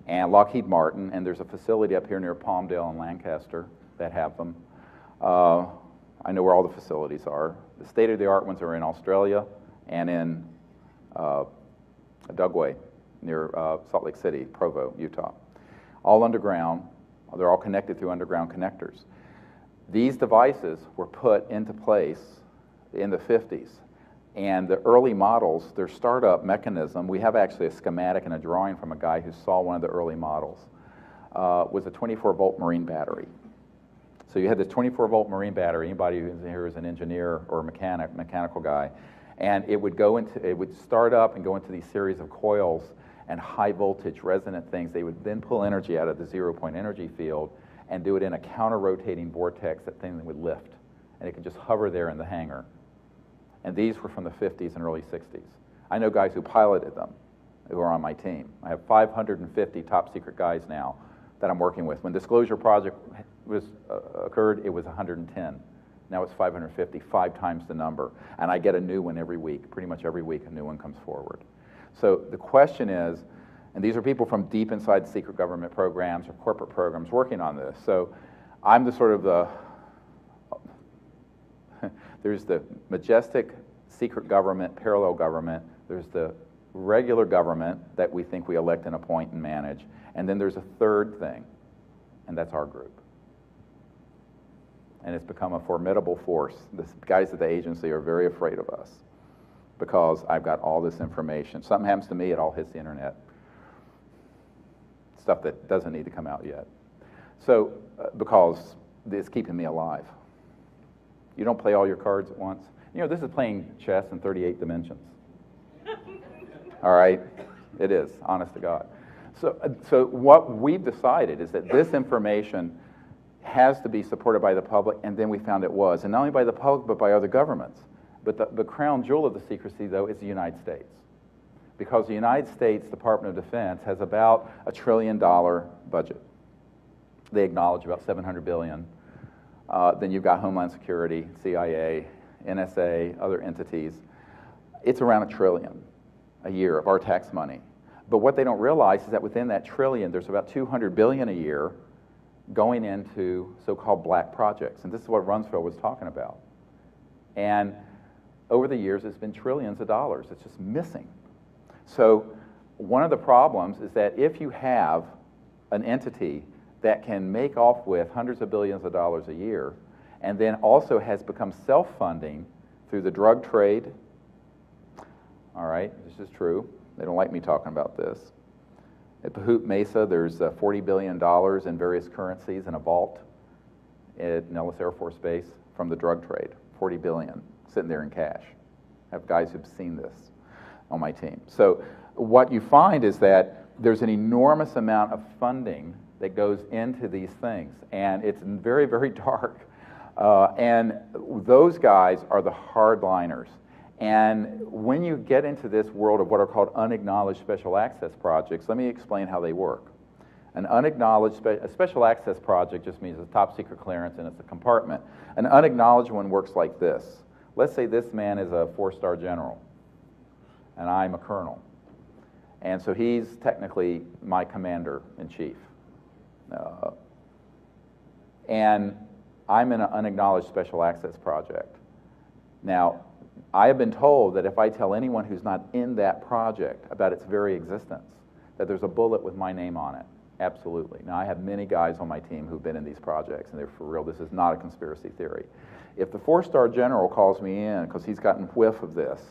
And Lockheed Martin, and there's a facility up here near Palmdale and Lancaster that have them. I know where all the facilities are. The state-of-the-art ones are in Australia and in Dugway near Salt Lake City, Provo, Utah. All underground. They're all connected through underground connectors. These devices were put into place in the 50s. And the early models, their startup mechanism, we have actually a schematic and a drawing from a guy who saw one of the early models, was a 24-volt marine battery. So you had this 24-volt marine battery. Anybody who's here is an engineer or a mechanical guy. And it would start up and go into these series of coils and high voltage resonant things. They would then pull energy out of the 0-point energy field and do it in a counter-rotating vortex, that thing that would lift. And it could just hover there in the hangar. And these were from the 50s and early 60s. I know guys who piloted them who are on my team. I have 550 top secret guys now that I'm working with. When Disclosure Project occurred, it was 110. Now it's 550, 5 times the number. And I get a new one every week. Pretty much every week a new one comes forward. So the question is, and these are people from deep inside secret government programs or corporate programs working on this. So I'm the sort of the, there's the majestic secret government, parallel government. There's the regular government that we think we elect and appoint and manage. And then there's a third thing, and that's our group. And it's become a formidable force. The guys at the agency are very afraid of us because I've got all this information. Something happens to me, it all hits the internet. Stuff that doesn't need to come out yet. So, because it's keeping me alive. You don't play all your cards at once. You know, this is playing chess in 38 dimensions. All right? It is, honest to God. So what we've decided is that this information has to be supported by the public, and then we found it was. And not only by the public, but by other governments. But the crown jewel of the secrecy, though, is the United States. Because the United States Department of Defense has about $1 trillion budget. They acknowledge about $700 billion. Then you've got Homeland Security, CIA, NSA, other entities. It's around $1 trillion a year of our tax money. But what they don't realize is that within that trillion, there's about $200 billion a year going into so-called black projects. And this is what Rumsfeld was talking about. And over the years, it's been trillions of dollars. It's just missing. So one of the problems is that if you have an entity that can make off with hundreds of billions of dollars a year, and then also has become self-funding through the drug trade, all right, this is true. They don't like me talking about this. At Pahut Mesa, there's $40 billion in various currencies in a vault at Nellis Air Force Base from the drug trade. $40 billion sitting there in cash. I have guys who've seen this on my team. So what you find is that there's an enormous amount of funding that goes into these things, and it's very, very dark. And those guys are the hardliners. And when you get into this world of what are called unacknowledged special access projects, let me explain how they work. An unacknowledged a special access project just means it's top secret clearance and it's a compartment. An unacknowledged one works like this. Let's say this man is a 4-star general, and I'm a colonel. And so he's technically my commander-in-chief. And I'm in an unacknowledged special access project. Now, I have been told that if I tell anyone who's not in that project about its very existence, that there's a bullet with my name on it. Absolutely. Now, I have many guys on my team who've been in these projects, and they're for real. This is not a conspiracy theory. If the 4-star general calls me in because he's gotten whiff of this,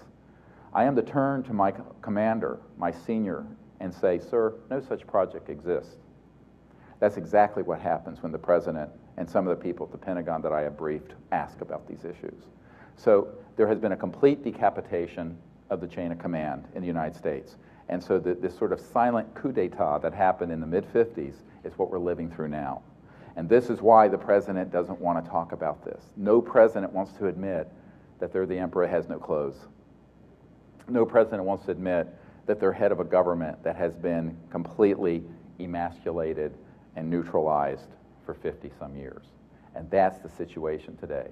I am to turn to my commander, my senior, and say, sir, no such project exists. That's exactly what happens when the president and some of the people at the Pentagon that I have briefed ask about these issues. So there has been a complete decapitation of the chain of command in the United States. And so this sort of silent coup d'etat that happened in the mid-50s is what we're living through now. And this is why the president doesn't want to talk about this. No president wants to admit that they're the emperor has no clothes. No president wants to admit that they're head of a government that has been completely emasculated and neutralized for 50-some years. And that's the situation today.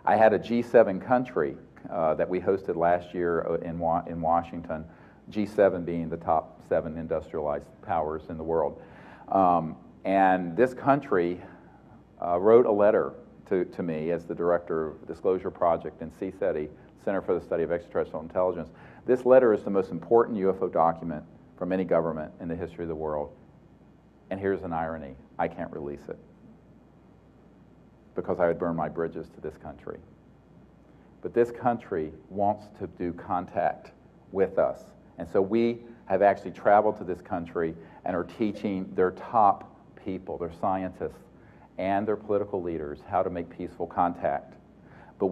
I had a G7 country that we hosted last year in Washington, G7 being the top 7 industrialized powers in the world. And this country wrote a letter to me as the director of Disclosure Project in CSETI, Center for the Study of Extraterrestrial Intelligence. This letter is the most important UFO document from any government in the history of the world. And here's an irony, I can't release it. because I would burn my bridges to this country. But this country wants to do contact with us. And so we have actually traveled to this country and are teaching their top people, their scientists, and their political leaders how to make peaceful contact. But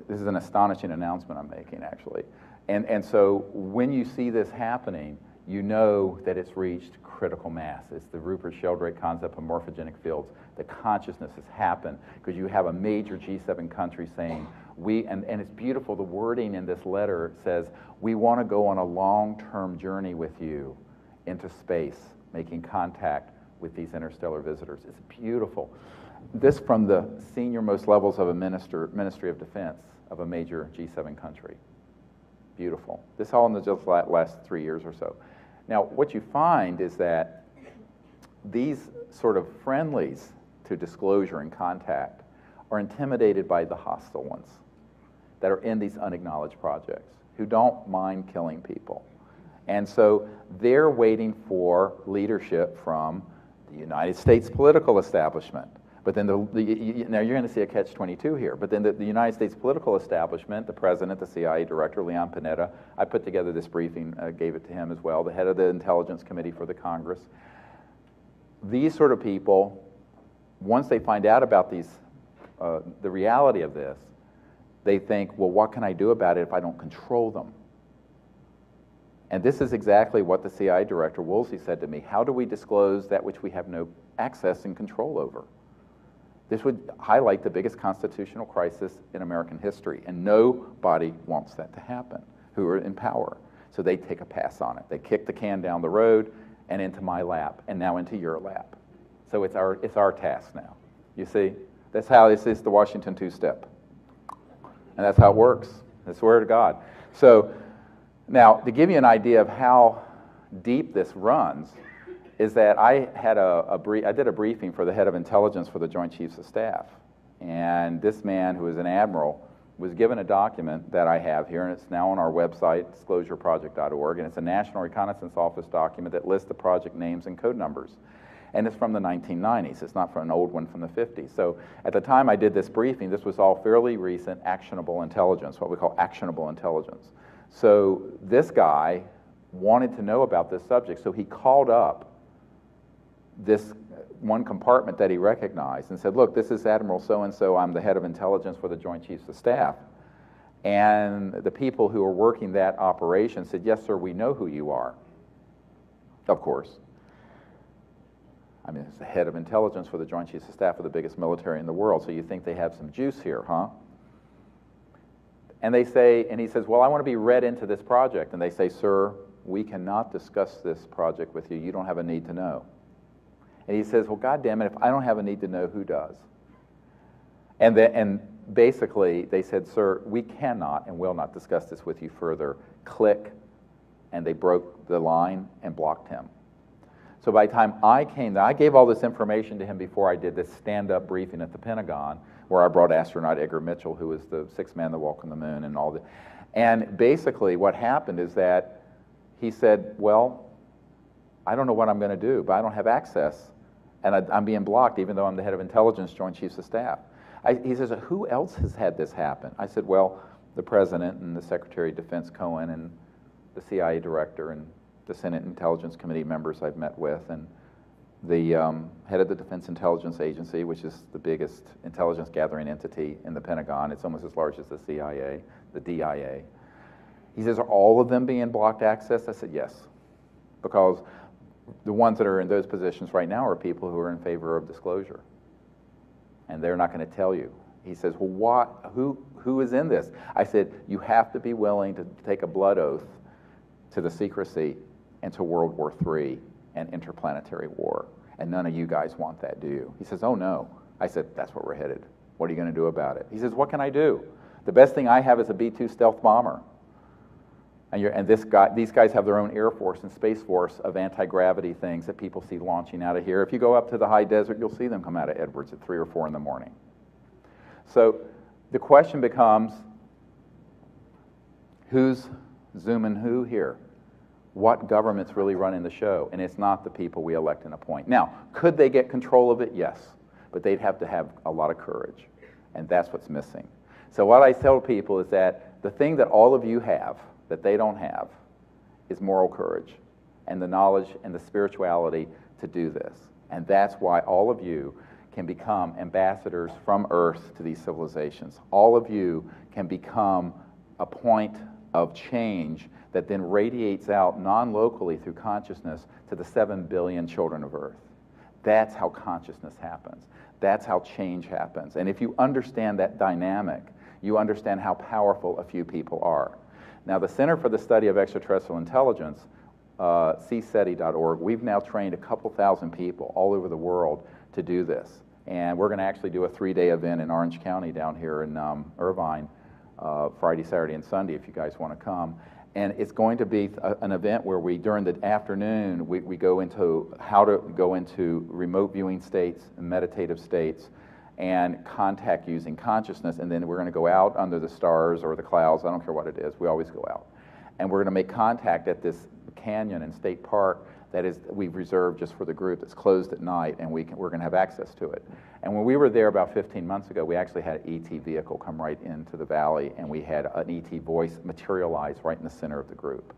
this is an astonishing announcement I'm making, actually. And so when you see this happening, you know that it's reached critical mass. It's the Rupert Sheldrake concept of morphogenic fields. The consciousness has happened because you have a major G7 country saying, and it's beautiful, the wording in this letter says, we want to go on a long-term journey with you into space, making contact with these interstellar visitors. It's beautiful. This from the senior-most levels of a Ministry of Defense of a major G7 country. Beautiful. This all in the just last 3 years or so. Now, what you find is that these sort of friendlies to disclosure and contact are intimidated by the hostile ones that are in these unacknowledged projects, who don't mind killing people. And so they're waiting for leadership from the United States political establishment. But then now you're going to see a catch-22 here. But then the United States political establishment, the president, the CIA director, Leon Panetta, I put together this briefing, gave it to him as well, the head of the Intelligence Committee for the Congress. These sort of people, once they find out about the reality of this, they think, well, what can I do about it if I don't control them? And this is exactly what the CIA director, Woolsey, said to me. How do we disclose that which we have no access and control over? This would highlight the biggest constitutional crisis in American history, and nobody wants that to happen who are in power. So they take a pass on it. They kick the can down the road and into my lap, and now into your lap. So it's our task now. You see? That's how this is the Washington two-step. And that's how it works. I swear to God. So now, to give you an idea of how deep this runs, is that I did a briefing for the head of intelligence for the Joint Chiefs of Staff. And this man, who is an admiral, was given a document that I have here, and it's now on our website, disclosureproject.org, and it's a National Reconnaissance Office document that lists the project names and code numbers. And it's from the 1990s. It's not from an old one from the 50s. So at the time I did this briefing, this was all fairly recent actionable intelligence, what we call actionable intelligence. So this guy wanted to know about this subject, so he called up this one compartment that he recognized and said, look, this is Admiral so-and-so, I'm the head of intelligence for the Joint Chiefs of Staff. And the people who were working that operation said, yes, sir, we know who you are. Of course. I mean, it's the head of intelligence for the Joint Chiefs of Staff of the biggest military in the world, so you think they have some juice here, huh? And they say, and he says, well, I want to be read into this project. And they say, sir, we cannot discuss this project with you. You don't have a need to know. And he says, well, God damn it, if I don't have a need to know, who does? And basically, they said, sir, we cannot and will not discuss this with you further. Click. And they broke the line and blocked him. So by the time I came, I gave all this information to him before I did this stand-up briefing at the Pentagon, where I brought astronaut Edgar Mitchell, who was the sixth man to walk on the moon, and all that. And basically what happened is that he said, well, I don't know what I'm going to do, but I don't have access, and I'm being blocked even though I'm the head of intelligence, Joint Chiefs of Staff. He says, who else has had this happen? I said, well, the President and the Secretary of Defense Cohen and the CIA Director and the Senate Intelligence Committee members I've met with, and the head of the Defense Intelligence Agency, which is the biggest intelligence gathering entity in the Pentagon. It's almost as large as the CIA, the DIA. He says, are all of them being blocked access? I said, yes, because the ones that are in those positions right now are people who are in favor of disclosure, and they're not going to tell you. He says, well, who is in this? I said, you have to be willing to take a blood oath to the secrecy and to World War III and interplanetary war, and none of you guys want that, do you? He says, oh no. I said, that's where we're headed. What are you going to do about it? He says, what can I do? The best thing I have is a B-2 stealth bomber. And these guys have their own Air Force and Space Force of anti-gravity things that people see launching out of here. If you go up to the high desert, you'll see them come out of Edwards at 3 or 4 in the morning. So the question becomes, who's zooming who here? What government's really running the show? And it's not the people we elect and appoint. Now, could they get control of it? Yes. but they'd have to have a lot of courage, and that's what's missing. So what I tell people is that the thing that all of you have that they don't have is moral courage and the knowledge and the spirituality to do this. And that's why all of you can become ambassadors from Earth to these civilizations. All of you can become a point of change that then radiates out non-locally through consciousness to the 7 billion children of Earth. That's how consciousness happens. That's how change happens. And if you understand that dynamic, you understand how powerful a few people are. Now, the Center for the Study of Extraterrestrial Intelligence, CSETI.org, we've now trained a couple thousand people all over the world to do this. And we're going to actually do a 3-day event in Orange County down here in Irvine, Friday, Saturday, and Sunday, if you guys want to come. And it's going to be an event where we, during the afternoon, we go into how to go into remote viewing states and meditative states and contact using consciousness, and then we're going to go out under the stars or the clouds, I don't care what it is, we always go out. And we're going to make contact at this canyon in State Park that is we've reserved just for the group, that's closed at night, and we're going to have access to it. And when we were there about 15 months ago, we actually had an ET vehicle come right into the valley, and we had an ET voice materialize right in the center of the group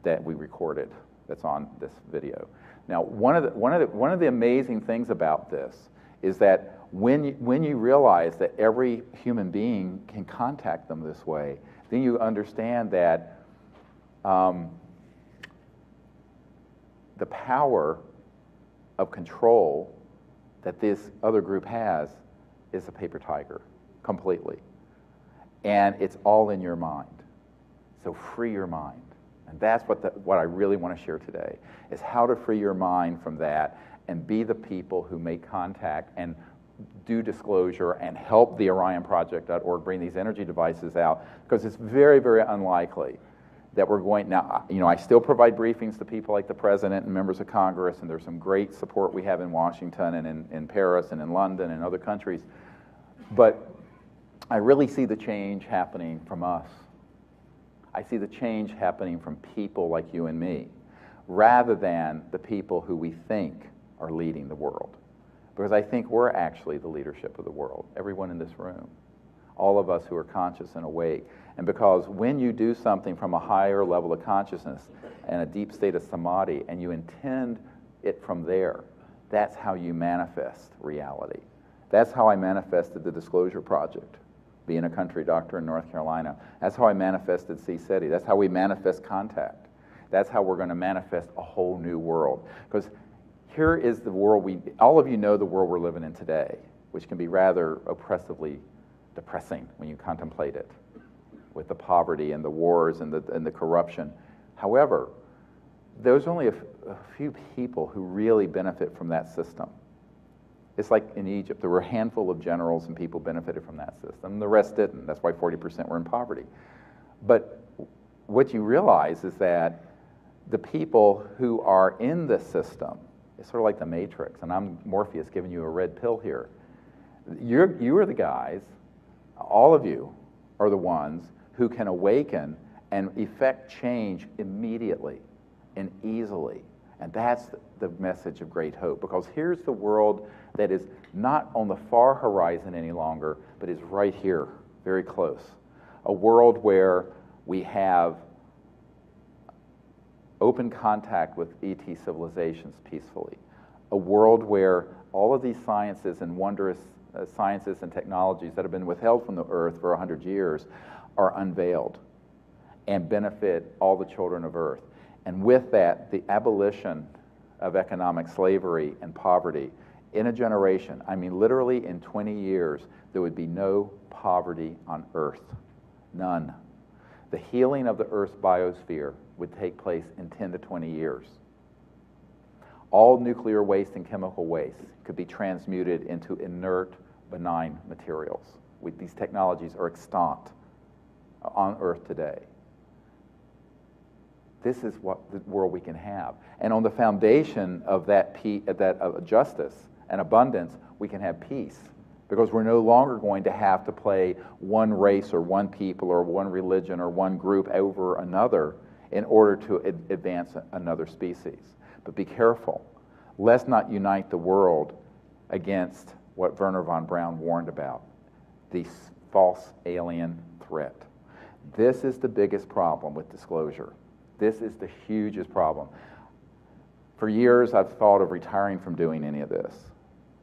that we recorded, that's on this video. Now, one of the amazing things about this is that when you realize that every human being can contact them this way, then you understand that the power of control that this other group has is a paper tiger, completely. And it's all in your mind. So free your mind. And that's what I really want to share today, is how to free your mind from that and be the people who make contact and do disclosure and help the OrionProject.org bring these energy devices out, because it's very, very unlikely that we're going, now, you know, I still provide briefings to people like the President and members of Congress, and there's some great support we have in Washington and in Paris and in London and other countries, but I really see the change happening from us. I see the change happening from people like you and me, rather than the people who we think are leading the world. Because I think we're actually the leadership of the world, everyone in this room, all of us who are conscious and awake. And because when you do something from a higher level of consciousness and a deep state of samadhi, and you intend it from there, that's how you manifest reality. That's how I manifested the Disclosure Project, being a country doctor in North Carolina. That's how I manifested CSETI. That's how we manifest contact. That's how we're going to manifest a whole new world. Because here is the world all of you know the world we're living in today, which can be rather oppressively depressing when you contemplate it, with the poverty and the wars and the corruption. However, there's only a few people who really benefit from that system. It's like in Egypt, there were a handful of generals and people benefited from that system. The rest didn't. That's why 40% were in poverty. But what you realize is that the people who are in this system, it's sort of like the Matrix, and I'm Morpheus giving you a red pill here. You are the guys, all of you are the ones who can awaken and effect change immediately and easily. And that's the message of great hope, because here's the world that is not on the far horizon any longer, but is right here, very close. A world where we have open contact with ET civilizations peacefully. A world where all of these sciences and wondrous sciences and technologies that have been withheld from the earth for 100 years are unveiled and benefit all the children of earth. And with that, the abolition of economic slavery and poverty in a generation, I mean literally in 20 years, there would be no poverty on earth, none. The healing of the earth's biosphere would take place in 10 to 20 years. All nuclear waste and chemical waste could be transmuted into inert, benign materials. These technologies are extant on earth today. This is what the world we can have. And on the foundation of that of justice and abundance, we can have peace. Because we're no longer going to have to play one race or one people or one religion or one group over another in order to advance another species. But be careful. Let's not unite the world against what Wernher von Braun warned about, the false alien threat. This is the biggest problem with disclosure. This is the hugest problem. For years, I've thought of retiring from doing any of this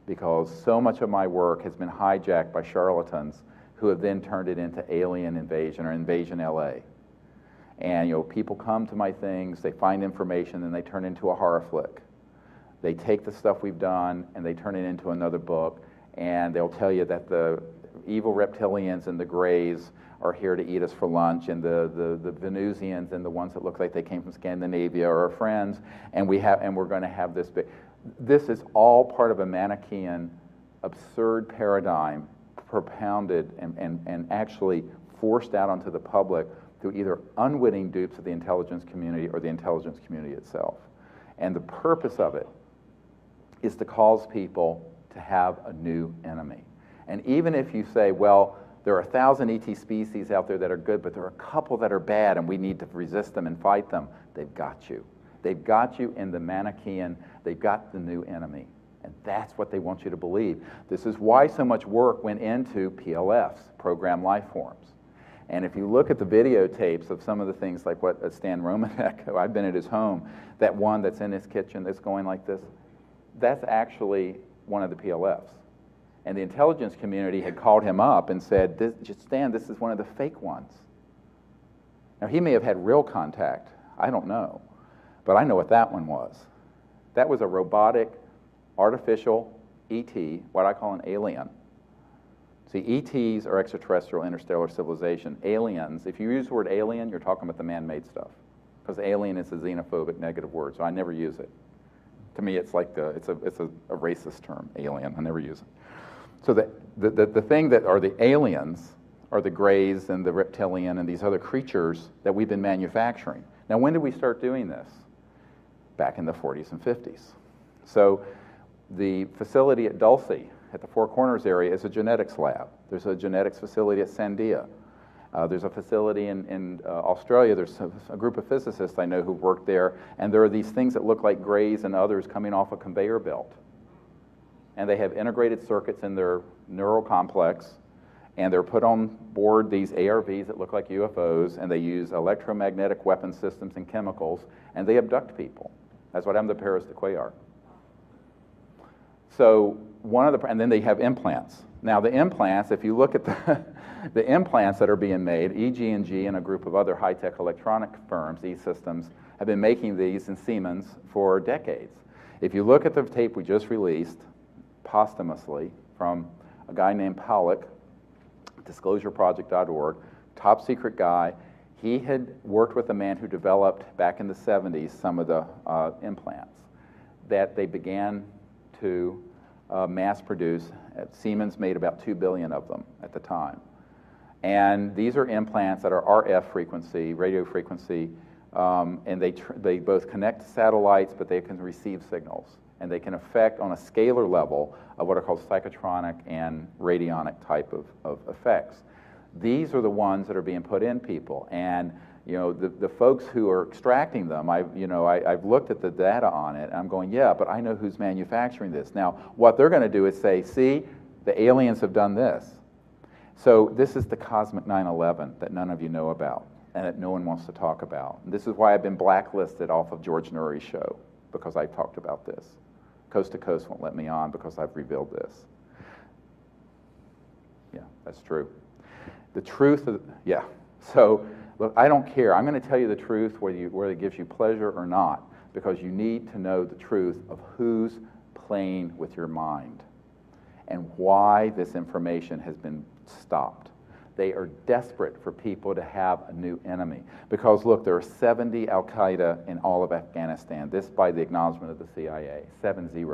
because so much of my work has been hijacked by charlatans who have then turned it into Alien Invasion or Invasion LA. And people come to my things, they find information, and they turn it into a horror flick. They take the stuff we've done and they turn it into another book, and they'll tell you that the evil reptilians and the Greys are here to eat us for lunch, and the Venusians and the ones that look like they came from Scandinavia are our friends, and we're going to have this big. This is all part of a Manichaean, absurd paradigm propounded and actually forced out onto the public through either unwitting dupes of the intelligence community or the intelligence community itself. And the purpose of it is to cause people to have a new enemy. And even if you say, well, there are 1,000 ET species out there that are good, but there are a couple that are bad and we need to resist them and fight them, they've got you. They've got you in the Manichaean, they've got the new enemy. And that's what they want you to believe. This is why so much work went into PLFs, programmed life forms. And if you look at the videotapes of some of the things like what Stan Romanek, I've been at his home, that one that's in his kitchen that's going like this, that's actually one of the PLFs. And the intelligence community had called him up and said, Stan, this is one of the fake ones. Now, he may have had real contact. I don't know. But I know what that one was. That was a robotic, artificial ET, what I call an alien. See, ETs are extraterrestrial interstellar civilization. Aliens, if you use the word alien, you're talking about the man-made stuff. Because alien is a xenophobic negative word, so I never use it. To me, it's like it's a racist term, alien. I never use it. So the thing that are the aliens are the Greys and the reptilian and these other creatures that we've been manufacturing. Now, when did we start doing this? Back in the 40s and 50s. So the facility at Dulce, at the Four Corners area, is a genetics lab. There's a genetics facility at Sandia. There's a facility in Australia. There's a group of physicists I know who work there, and there are these things that look like Greys and others coming off a conveyor belt. And they have integrated circuits in their neural complex, and they're put on board these ARVs that look like UFOs, and they use electromagnetic weapon systems and chemicals, and they abduct people. That's what happened to Paris de Cuellar. So and then they have implants. Now the implants, if you look at the implants that are being made, EG&G and a group of other high-tech electronic firms, E-Systems, have been making these in Siemens for decades. If you look at the tape we just released, posthumously, from a guy named Pollock, disclosureproject.org, top secret guy. He had worked with a man who developed back in the 70s some of the implants that they began to mass produce. Siemens made about 2 billion of them at the time. And these are implants that are RF frequency, radio frequency, and they both connect to satellites, but they can receive signals. And they can affect on a scalar level of what are called psychotronic and radionic type of effects. These are the ones that are being put in people. And the folks who are extracting them, I've looked at the data on it, and I'm going, yeah, but I know who's manufacturing this. Now, what they're going to do is say, see, the aliens have done this. So this is the cosmic 9/11 that none of you know about and that no one wants to talk about. And this is why I've been blacklisted off of George Nuri's show, because I've talked about this. Coast to Coast won't let me on because I've revealed this. Yeah, that's true. The truth of, yeah. So, look, I don't care. I'm going to tell you the truth whether it gives you pleasure or not, because you need to know the truth of who's playing with your mind and why this information has been stopped. They are desperate for people to have a new enemy. Because, look, there are 70 al-Qaeda in all of Afghanistan. This by the acknowledgement of the CIA, 70.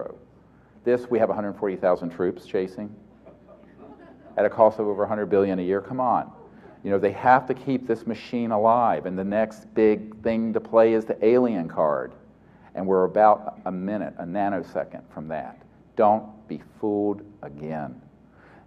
This, we have 140,000 troops chasing at a cost of over 100 billion a year. Come on. They have to keep this machine alive, and the next big thing to play is the alien card. And we're about a nanosecond from that. Don't be fooled again.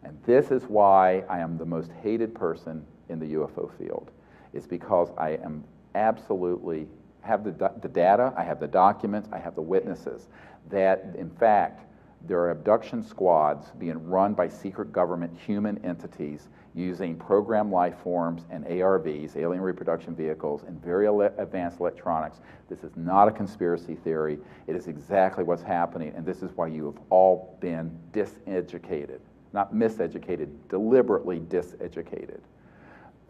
And this is why I am the most hated person in the UFO field. It's because I am absolutely, have the data, I have the documents, I have the witnesses, that in fact, There are abduction squads being run by secret government human entities using programmed life forms and ARVs, alien reproduction vehicles, and very advanced electronics. This is not a conspiracy theory. It is exactly what's happening, and this is why you have all been diseducated. Not miseducated, deliberately diseducated,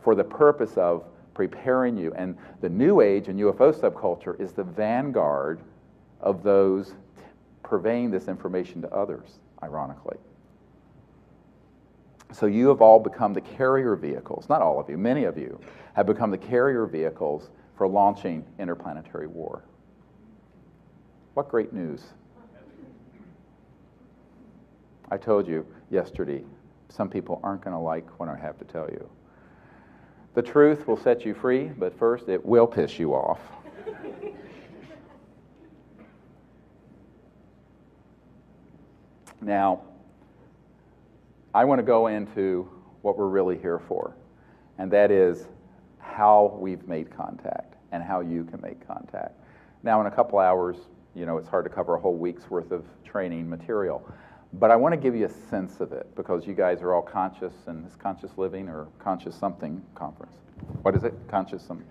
for the purpose of preparing you. And the New Age and UFO subculture is the vanguard of those purveying this information to others, ironically. So you have all become the carrier vehicles, not all of you, many of you have become the carrier vehicles for launching interplanetary war. What great news. I told you yesterday, some people aren't going to like what I have to tell you. The truth will set you free, but first it will piss you off. Now, I want to go into what we're really here for, and that is how we've made contact and how you can make contact. Now, in a couple hours, you know, it's hard to cover a whole week's worth of training material, but I want to give you a sense of it because you guys are all conscious, and it's Conscious Living or Conscious Something Conference. What is it? Conscious Some,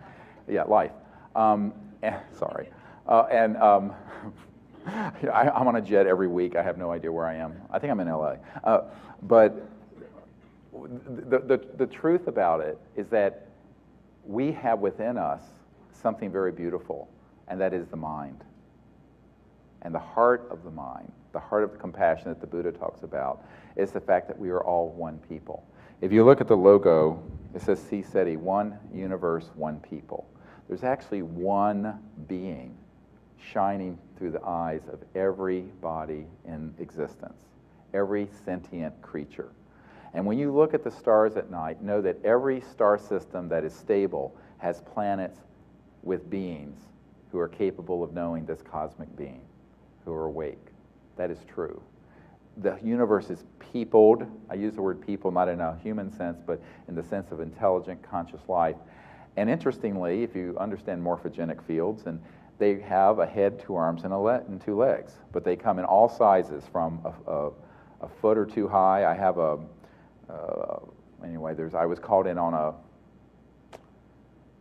yeah, Life. Sorry. I'm on a jet every week. I have no idea where I am. I think I'm in LA. But the truth about it is that we have within us something very beautiful, and that is the mind. And the heart of the mind, the heart of the compassion that the Buddha talks about, is the fact that we are all one people. If you look at the logo, it says CSETI, one universe, one people. There's actually one being shining through the eyes of every body in existence, every sentient creature. And when you look at the stars at night, know that every star system that is stable has planets with beings who are capable of knowing this cosmic being, who are awake. That is true. The universe is peopled. I use the word people not in a human sense, but in the sense of intelligent, conscious life. And interestingly, if you understand morphogenic fields, and they have a head, 2 arms, and 2 legs, but they come in all sizes, from a foot or 2 high. I have anyway, I was called in on a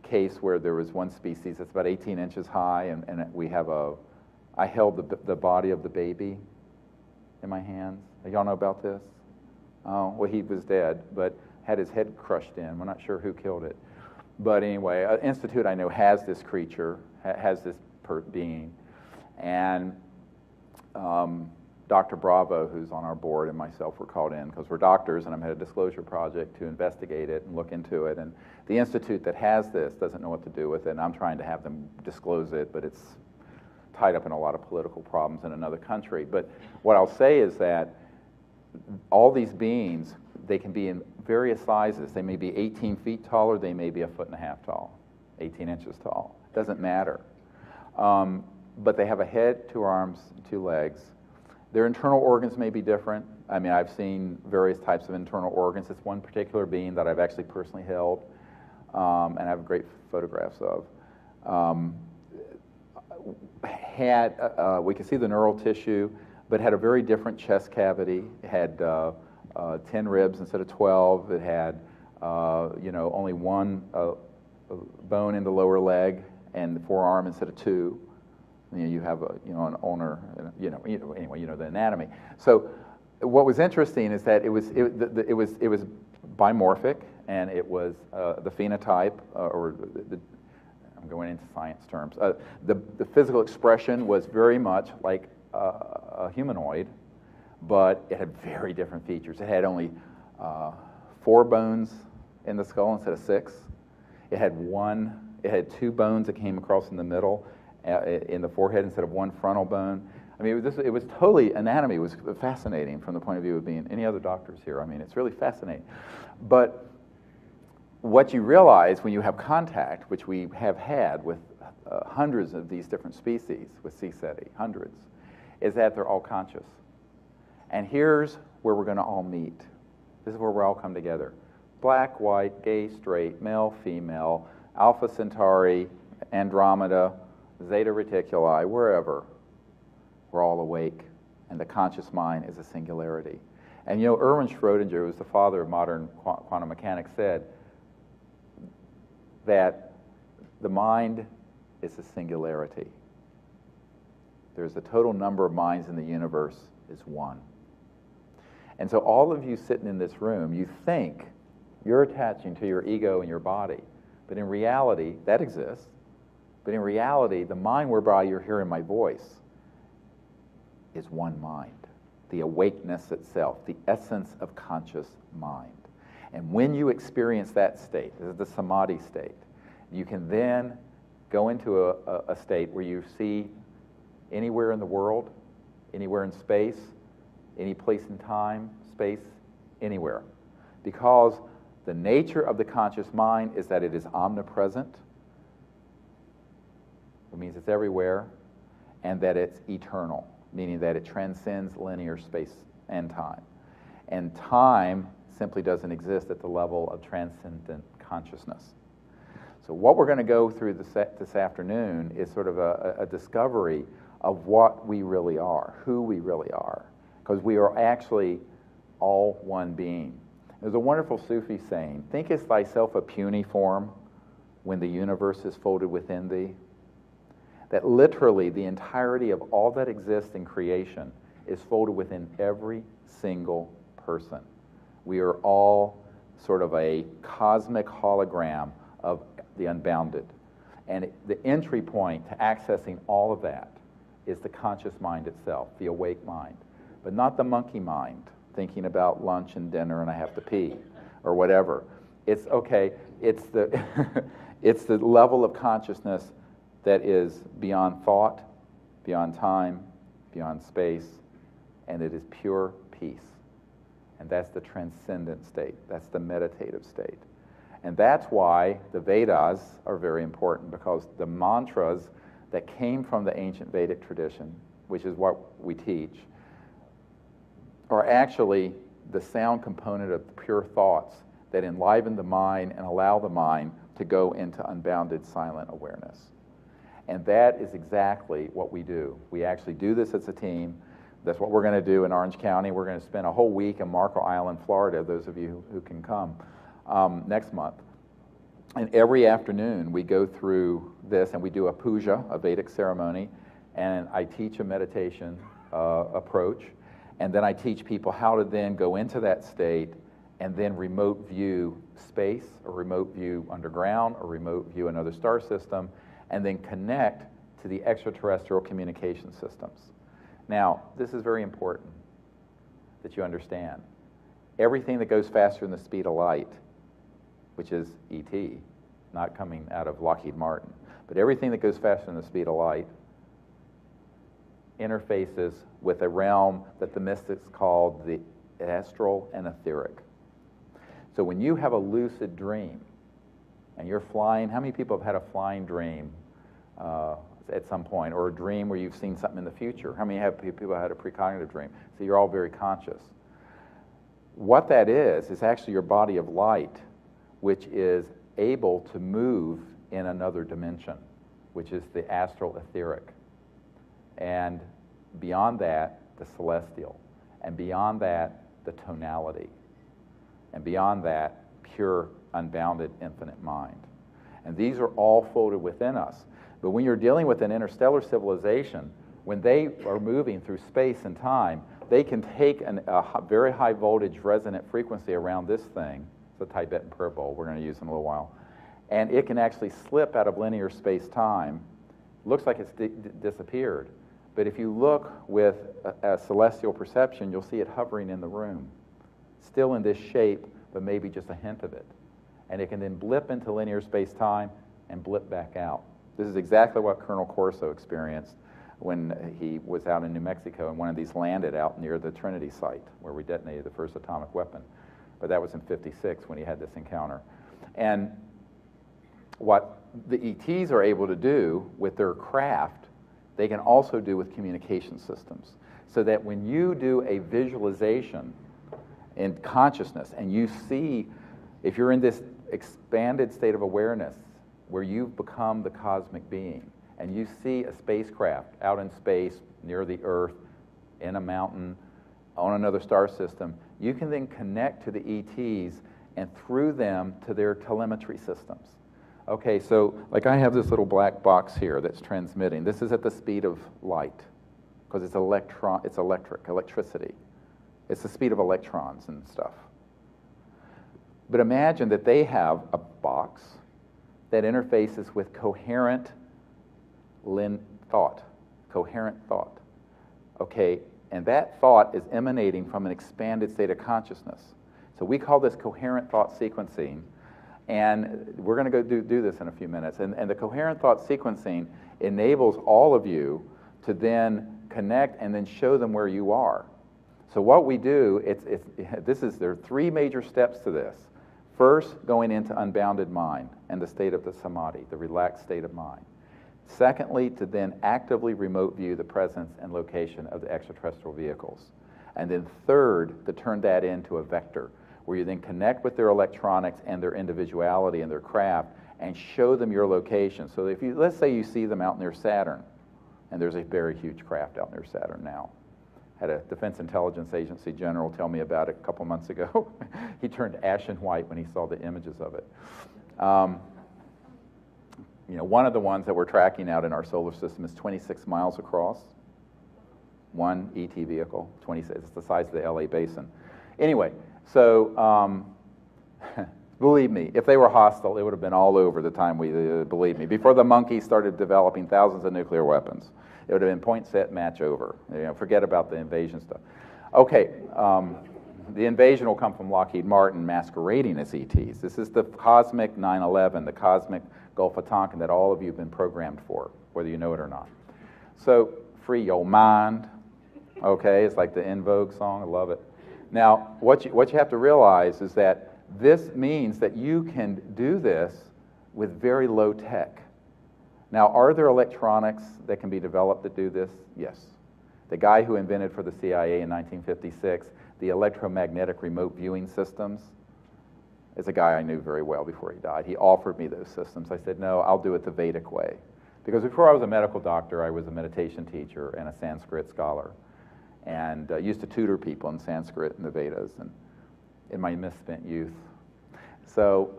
case where there was one species that's about 18 inches high, and we have I held the body of the baby in my hands. Y'all know about this? Oh, well, he was dead, but had his head crushed in. We're not sure who killed it. But anyway, an institute I know has this creature, has this being, and Dr. Bravo, who's on our board, and myself were called in because we're doctors, and I'm at a disclosure project to investigate it and look into it. And the institute that has this doesn't know what to do with it, and I'm trying to have them disclose it, but it's tied up in a lot of political problems in another country. But what I'll say is that all these beings, they can be in various sizes. They may be 18 feet tall, or they may be 1.5 feet tall, 18 inches tall. Doesn't matter. But they have a head, 2 arms, 2 legs. Their internal organs may be different. I mean, I've seen various types of internal organs. It's one particular being that I've actually personally held, and I have great photographs of. We could see the neural tissue, but had a very different chest cavity. It had 10 ribs instead of 12. It had, only 1 bone in the lower leg and the forearm instead of 2. You have an ulnar, anyway, the anatomy. So what was interesting is that it was bimorphic, and it was the phenotype, I'm going into science terms. The physical expression was very much like a humanoid, but it had very different features. It had only 4 bones in the skull instead of 6. It had 2 bones that came across in the middle in the forehead instead of 1 frontal bone. I mean, it was totally, anatomy was fascinating from the point of view of being any other doctors here. I mean, it's really fascinating. But what you realize when you have contact, which we have had with hundreds of these different species with CSETI, hundreds, is that they're all conscious. And here's where we're going to all meet. This is where we all come together. Black, white, gay, straight, male, female, Alpha Centauri, Andromeda, Zeta Reticuli, wherever. We're all awake. and the conscious mind is a singularity. And you know, Erwin Schrödinger, who was the father of modern quantum mechanics, said that the mind is a singularity. There's the total number of minds in the universe is one. And so all of you sitting in this room, you think you're attaching to your ego and your body. But in reality, that exists. But in reality, the mind whereby you're hearing my voice is one mind. The awakeness itself, the essence of conscious mind. And when you experience that state, this is the samadhi state, you can then go into a state where you see anywhere in the world, anywhere in space, any place in time, space, anywhere. Because the nature of the conscious mind is that it is omnipresent. It means it's everywhere, and that it's eternal, meaning that it transcends linear space and time. And time simply doesn't exist at the level of transcendent consciousness. So what we're going to go through this afternoon is sort of a discovery of what we really are, who we really are, because we are actually all one being. There's a wonderful Sufi saying, thinkest thyself a puny form when the universe is folded within thee? That literally the entirety of all that exists in creation is folded within every single person. We are all sort of a cosmic hologram of the unbounded. And the entry point to accessing all of that is the conscious mind itself, the awake mind, but not the monkey mind, thinking about lunch and dinner and I have to pee, or whatever. It's okay, it's the, it's the level of consciousness that is beyond thought, beyond time, beyond space, and it is pure peace. And that's the transcendent state, that's the meditative state. And that's why the Vedas are very important, because the mantras that came from the ancient Vedic tradition, which is what we teach, are actually the sound component of pure thoughts that enliven the mind and allow the mind to go into unbounded silent awareness. And that is exactly what we do. We actually do this as a team. That's what we're going to do in Orange County. We're going to spend a whole week in Marco Island, Florida, those of you who can come next month. And every afternoon we go through this and we do a puja, a Vedic ceremony, and I teach a meditation approach. And then I teach people how to then go into that state and then remote view space, or remote view underground, or remote view another star system, and then connect to the extraterrestrial communication systems. Now, this is very important that you understand. Everything that goes faster than the speed of light, which is ET, not coming out of Lockheed Martin, but everything that goes faster than the speed of light interfaces with a realm that the mystics called the astral and etheric. So when you have a lucid dream and you're flying, how many people have had a flying dream at some point, or a dream where you've seen something in the future? How many people have had a precognitive dream? So you're all very conscious. What that is actually your body of light, which is able to move in another dimension, which is the astral etheric. And beyond that, the celestial. And beyond that, the tonality. And beyond that, pure, unbounded, infinite mind. And these are all folded within us. But when you're dealing with an interstellar civilization, when they are moving through space and time, they can take a very high voltage resonant frequency around this thing. It's a Tibetan prayer bowl we're going to use in a little while. And it can actually slip out of linear space-time. Looks like it's disappeared. But if you look with a celestial perception, you'll see it hovering in the room. Still in this shape, but maybe just a hint of it. And it can then blip into linear space-time and blip back out. This is exactly what Colonel Corso experienced when he was out in New Mexico and one of these landed out near the Trinity site where we detonated the first atomic weapon. But that was in '56 when he had this encounter. And what the ETs are able to do with their craft, they can also do with communication systems. So that when you do a visualization in consciousness and you see, if you're in this expanded state of awareness where you've become the cosmic being and you see a spacecraft out in space near the Earth in a mountain, on another star system, you can then connect to the ETs and through them to their telemetry systems. Okay, so like I have this little black box here that's transmitting. This is at the speed of light because it's electricity. It's the speed of electrons and stuff. But imagine that they have a box that interfaces with coherent thought. Okay, and that thought is emanating from an expanded state of consciousness. So we call this coherent thought sequencing, and we're going to go do this in a few minutes. And the coherent thought sequencing enables all of you to then connect and then show them where you are. So what we do, there are three major steps to this. First, going into unbounded mind and the state of the samadhi, the relaxed state of mind. Secondly, to then actively remote view the presence and location of the extraterrestrial vehicles. And then third, to turn that into a vector, where you then connect with their electronics and their individuality and their craft and show them your location. So if you, let's say you see them out near Saturn, and there's a very huge craft out near Saturn now. Had a Defense Intelligence Agency general tell me about it a couple months ago. He turned ashen white when he saw the images of it. One of the ones that we're tracking out in our solar system is 26 miles across. One ET vehicle, 26. It's the size of the LA basin. Anyway, so believe me, if they were hostile, it would have been all over the time believe me. Before the monkeys started developing thousands of nuclear weapons, it would have been point, set, match, over. Forget about the invasion stuff. Okay, the invasion will come from Lockheed Martin masquerading as ETs. This is the cosmic 9/11, the cosmic Gulf of Tonkin that all of you have been programmed for, whether you know it or not. So, free your mind. Okay, it's like the En Vogue song. I love it. Now, what you have to realize is that this means that you can do this with very low tech. Now, are there electronics that can be developed that do this? Yes. The guy who invented for the CIA in 1956 the electromagnetic remote viewing systems is a guy I knew very well before he died. He offered me those systems. I said, no, I'll do it the Vedic way. Because before I was a medical doctor, I was a meditation teacher and a Sanskrit scholar, and used to tutor people in Sanskrit and the Vedas and in my misspent youth. So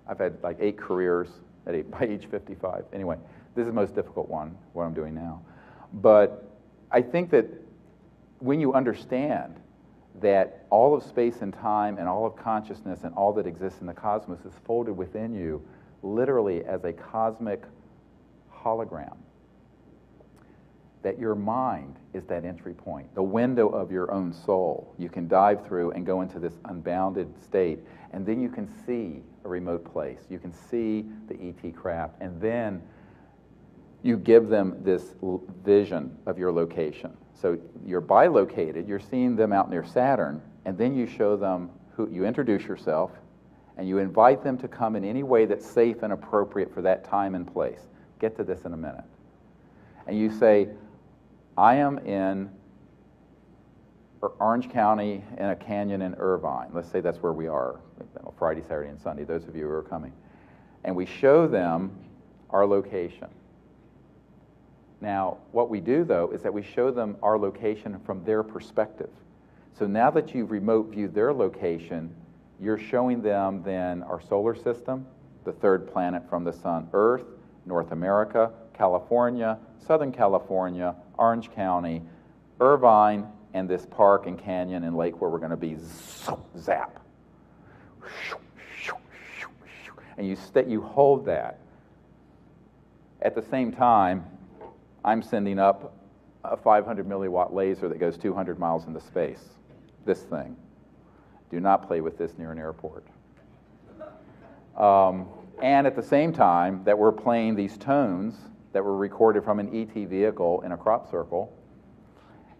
I've had like 8 careers by age 55. Anyway, this is the most difficult one, what I'm doing now. But I think that when you understand that all of space and time and all of consciousness and all that exists in the cosmos is folded within you literally as a cosmic hologram, that your mind is that entry point, the window of your own soul. You can dive through and go into this unbounded state, and then you can see a remote place. You can see the ET craft, and then you give them this vision of your location. So you're bilocated, you're seeing them out near Saturn, and then you show them you introduce yourself, and you invite them to come in any way that's safe and appropriate for that time and place. Get to this in a minute. And you say, I am in Orange County in a canyon in Irvine. Let's say that's where we are, Friday, Saturday, and Sunday, those of you who are coming. And we show them our location. Now, what we do, though, is that we show them our location from their perspective. So now that you've remote viewed their location, you're showing them then our solar system, the third planet from the sun, Earth, North America, California, Southern California, Orange County, Irvine, and this park and canyon and lake where we're going to be zap. And you hold that. At the same time, I'm sending up a 500 milliwatt laser that goes 200 miles into space. This thing. Do not play with this near an airport. And at the same time that we're playing these tones that were recorded from an ET vehicle in a crop circle,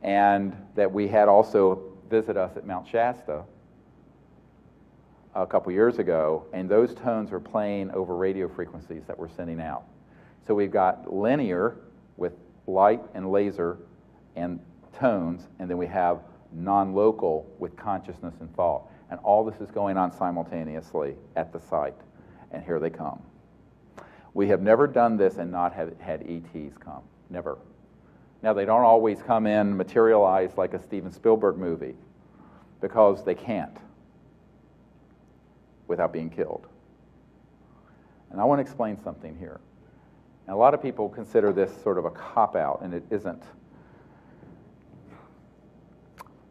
and that we had also visit us at Mount Shasta a couple years ago, and those tones are playing over radio frequencies that we're sending out. So we've got linear with light and laser and tones, and then we have non-local with consciousness and thought. And all this is going on simultaneously at the site. And here they come. We have never done this and not had ETs come. Never. Now, they don't always come in materialized like a Steven Spielberg movie, because they can't without being killed. And I want to explain something here. And a lot of people consider this sort of a cop-out, and it isn't.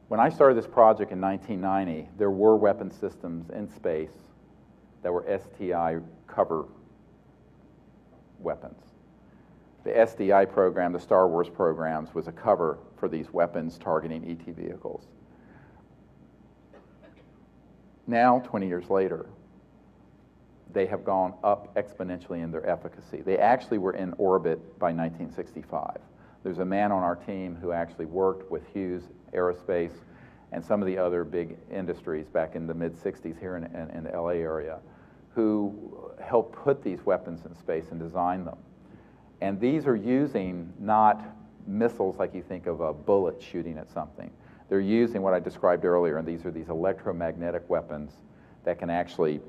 When I started this project in 1990, there were weapon systems in space that were STI cover weapons. The SDI program, the Star Wars programs, was a cover for these weapons targeting ET vehicles. Now, 20 years later, they have gone up exponentially in their efficacy. They actually were in orbit by 1965. There's a man on our team who actually worked with Hughes Aerospace and some of the other big industries back in the mid-60s here in the LA area, who helped put these weapons in space and design them. And these are using not missiles like you think of a bullet shooting at something. They're using what I described earlier, and these are these electromagnetic weapons that can actually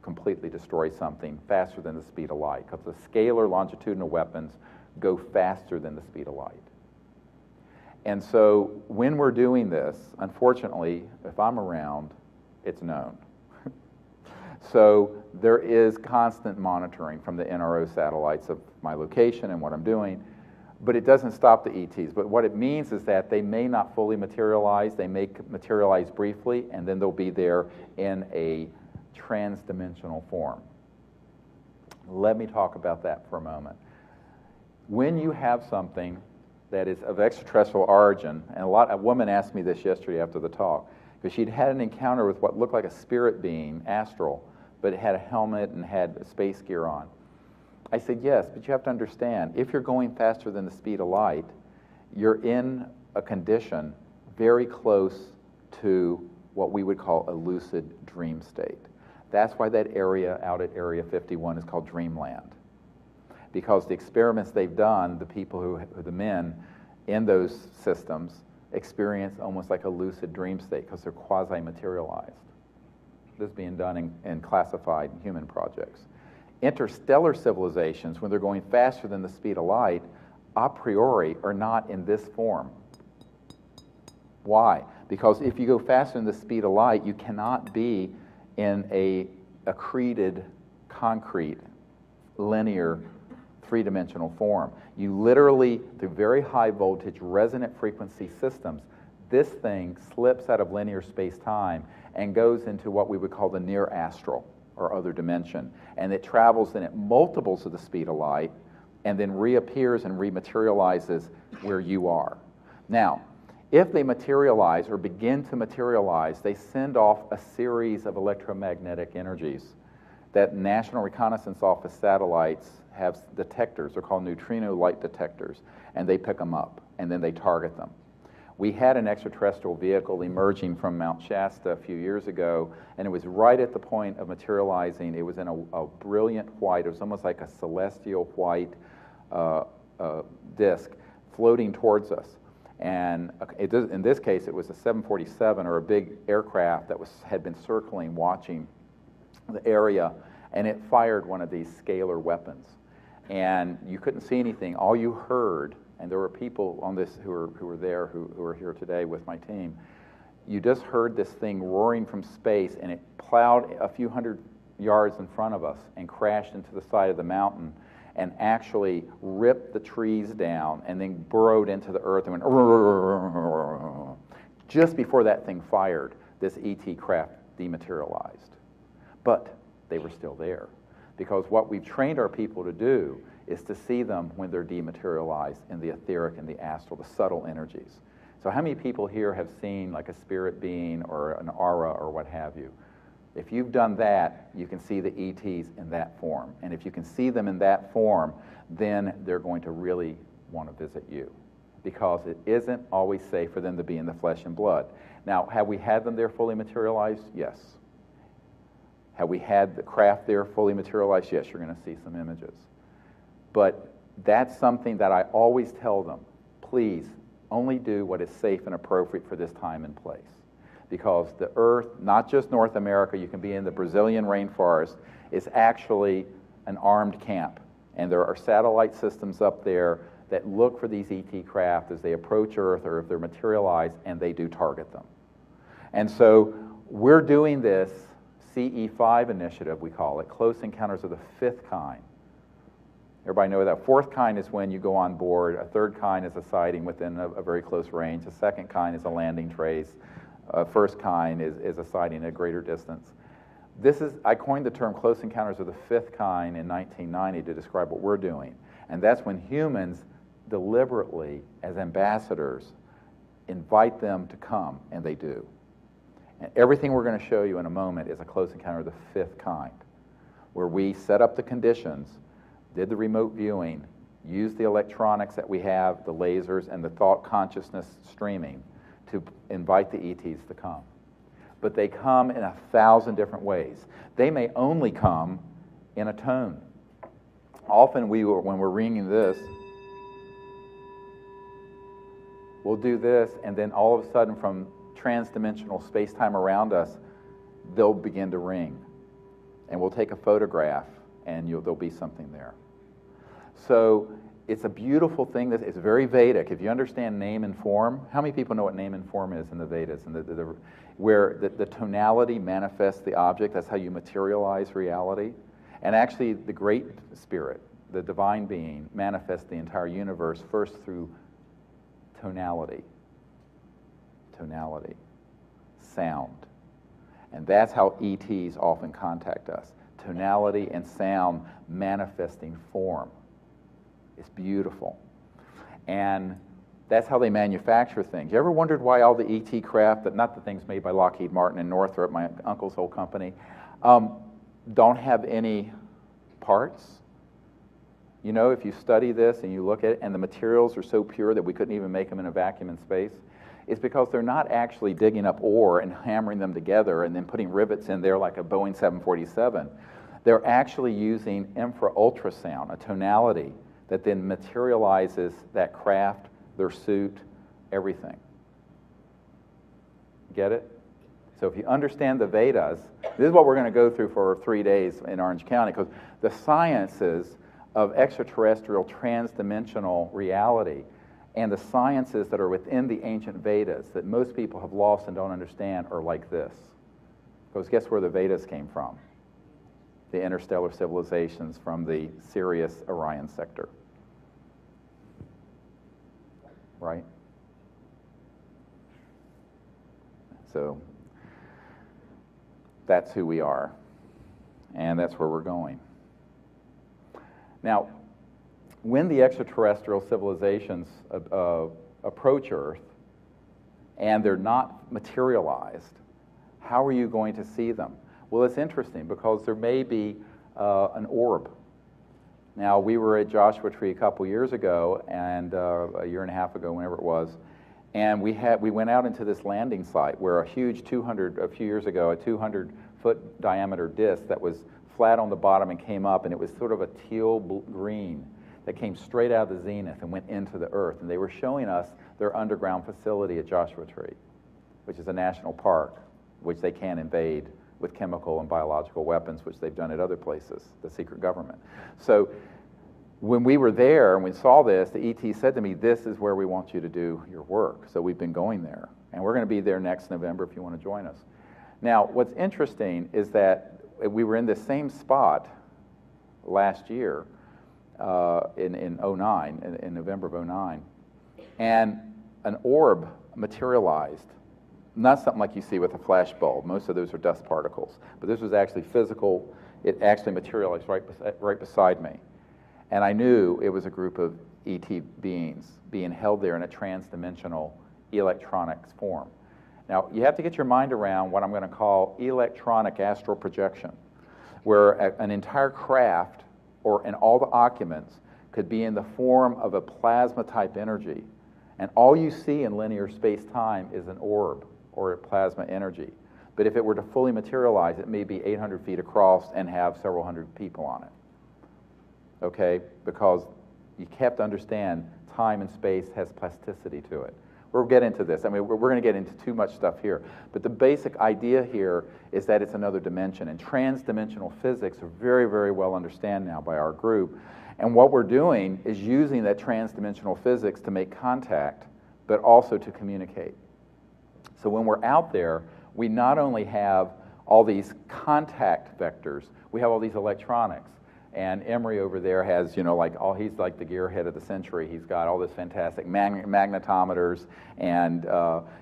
completely destroy something faster than the speed of light, because the scalar longitudinal weapons go faster than the speed of light. And so when we're doing this, unfortunately, if I'm around, it's known. So there is constant monitoring from the NRO satellites of my location and what I'm doing, but it doesn't stop the ETs. But what it means is that they may not fully materialize, they may materialize briefly, and then they'll be there in a trans-dimensional form. Let me talk about that for a moment. When you have something that is of extraterrestrial origin, and a woman asked me this yesterday after the talk, because she'd had an encounter with what looked like a spirit being, astral, but it had a helmet and had space gear on. I said, yes, but you have to understand, if you're going faster than the speed of light, you're in a condition very close to what we would call a lucid dream state. That's why that area out at Area 51 is called Dreamland. Because the experiments they've done, the people the men in those systems experience almost like a lucid dream state because they're quasi-materialized. This is being done in classified human projects. Interstellar civilizations, when they're going faster than the speed of light, a priori are not in this form. Why? Because if you go faster than the speed of light, you cannot be in a accreted, concrete, linear, three-dimensional form. You literally, through very high voltage, resonant frequency systems, this thing slips out of linear space-time and goes into what we would call the near astral, or other dimension. And it travels then at multiples of the speed of light, and then reappears and rematerializes where you are. Now, if they materialize or begin to materialize, they send off a series of electromagnetic energies that National Reconnaissance Office satellites have detectors. They're called neutrino light detectors, and they pick them up, and then they target them. We had an extraterrestrial vehicle emerging from Mount Shasta a few years ago, and it was right at the point of materializing. It was in a brilliant white. It was almost like a celestial white disk floating towards us. And in this case, it was a 747, or a big aircraft that had been circling, watching the area, and it fired one of these scalar weapons. And you couldn't see anything. All you heard, and there were people on this who were there, who are here today with my team, you just heard this thing roaring from space, and it plowed a few hundred yards in front of us and crashed into the side of the mountain and actually ripped the trees down and then burrowed into the earth and went just before that thing fired. This ET craft dematerialized. But they were still there, because what we've trained our people to do is to see them when they're dematerialized in the etheric and the astral, the subtle energies. So how many people here have seen like a spirit being or an aura or what have you? If you've done that, you can see the ETs in that form. And if you can see them in that form, then they're going to really want to visit you, because it isn't always safe for them to be in the flesh and blood. Now, have we had them there fully materialized? Yes. Have we had the craft there fully materialized? Yes, you're going to see some images. But that's something that I always tell them, please only do what is safe and appropriate for this time and place. Because the Earth, not just North America, you can be in the Brazilian rainforest, is actually an armed camp. And there are satellite systems up there that look for these ET craft as they approach Earth or if they're materialized, and they do target them. And so we're doing this CE5 initiative, we call it, Close Encounters of the Fifth Kind. Everybody know that. Fourth kind is when you go on board. A third kind is a sighting within a very close range. A second kind is a landing trace. A first kind is a sighting at a greater distance. I coined the term Close Encounters of the Fifth Kind in 1990 to describe what we're doing. And that's when humans deliberately, as ambassadors, invite them to come, and they do. And everything we're going to show you in a moment is a Close Encounter of the Fifth Kind, where we set up the conditions, did the remote viewing, used the electronics that we have, the lasers, and the thought consciousness streaming to invite the ETs to come. But they come in 1,000 different ways. They may only come in a tone. Often when we're ringing this, we'll do this, and then all of a sudden from trans-dimensional space-time around us, they'll begin to ring. And we'll take a photograph, and there'll be something there. So it's a beautiful thing. It's very Vedic. If you understand name and form, how many people know what name and form is in the Vedas? And where the tonality manifests the object, that's how you materialize reality. And actually, the Great Spirit, the divine being, manifests the entire universe first through tonality. Tonality. Sound. And that's how ETs often contact us. Tonality and sound manifesting form. It's beautiful. And that's how they manufacture things. You ever wondered why all the ET craft, not the things made by Lockheed Martin and Northrop, my uncle's whole company, don't have any parts? You know, if you study this and you look at it, and the materials are so pure that we couldn't even make them in a vacuum in space, it's because they're not actually digging up ore and hammering them together and then putting rivets in there like a Boeing 747. They're actually using infra-ultrasound, a tonality that then materializes that craft, their suit, everything. Get it? So if you understand the Vedas, this is what we're going to go through for 3 days in Orange County, because the sciences of extraterrestrial trans-dimensional reality and the sciences that are within the ancient Vedas that most people have lost and don't understand are like this. Because guess where the Vedas came from? The interstellar civilizations from the Sirius Orion sector. Right? So that's who we are, and that's where we're going. Now, when the extraterrestrial civilizations approach Earth and they're not materialized, how are you going to see them? Well, it's interesting because there may be an orb. Now, we were at Joshua Tree a couple years ago, and a year and a half ago, whenever it was, and we went out into this landing site where a few years ago, a 200-foot diameter disc that was flat on the bottom and came up, and it was sort of a teal green that came straight out of the zenith and went into the Earth. And they were showing us their underground facility at Joshua Tree, which is a national park, which they can't invade with chemical and biological weapons, which they've done at other places, the secret government. So when we were there and we saw this, the ET said to me, "This is where we want you to do your work." So we've been going there. And we're going to be there next November if you want to join us. Now, what's interesting is that we were in the same spot last year in 09, in November of 09, and an orb materialized. Not something like you see with a flash bulb. Most of those are dust particles. But this was actually physical. It actually materialized right beside me. And I knew it was a group of ET beings being held there in a trans-dimensional electronics form. Now, you have to get your mind around what I'm going to call electronic astral projection, where an entire craft, and all the occupants, could be in the form of a plasma-type energy. And all you see in linear space-time is an orb, or a plasma energy. But if it were to fully materialize, it may be 800 feet across and have several hundred people on it. Okay? Because you have to understand time and space has plasticity to it. We'll get into this. I mean, we're going to get into too much stuff here. But the basic idea here is that it's another dimension. And trans-dimensional physics are very, very well understood now by our group. And what we're doing is using that transdimensional physics to make contact, but also to communicate. So when we're out there, we not only have all these contact vectors, we have all these electronics. And Emery over there has, you know, like he's like the gearhead of the century. He's got all this fantastic magnetometers and,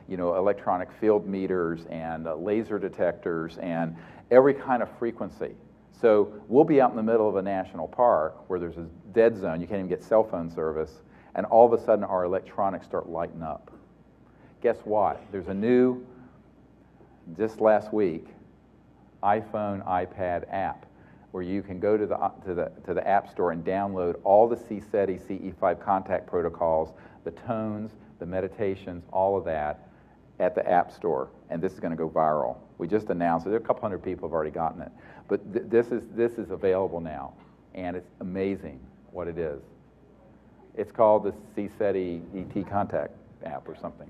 you know, electronic field meters and laser detectors and every kind of frequency. So we'll be out in the middle of a national park where there's a dead zone, you can't even get cell phone service, and all of a sudden our electronics start lighting up. Guess what? There's a new, just last week, iPhone, iPad app where you can go to the App Store and download all the CSETI CE5 contact protocols, the tones, the meditations, all of that at the App Store, and this is going to go viral. We just announced it. There are a couple hundred people have already gotten it, but this is available now, and it's amazing what it is. It's called the CSETI ET contact app or something.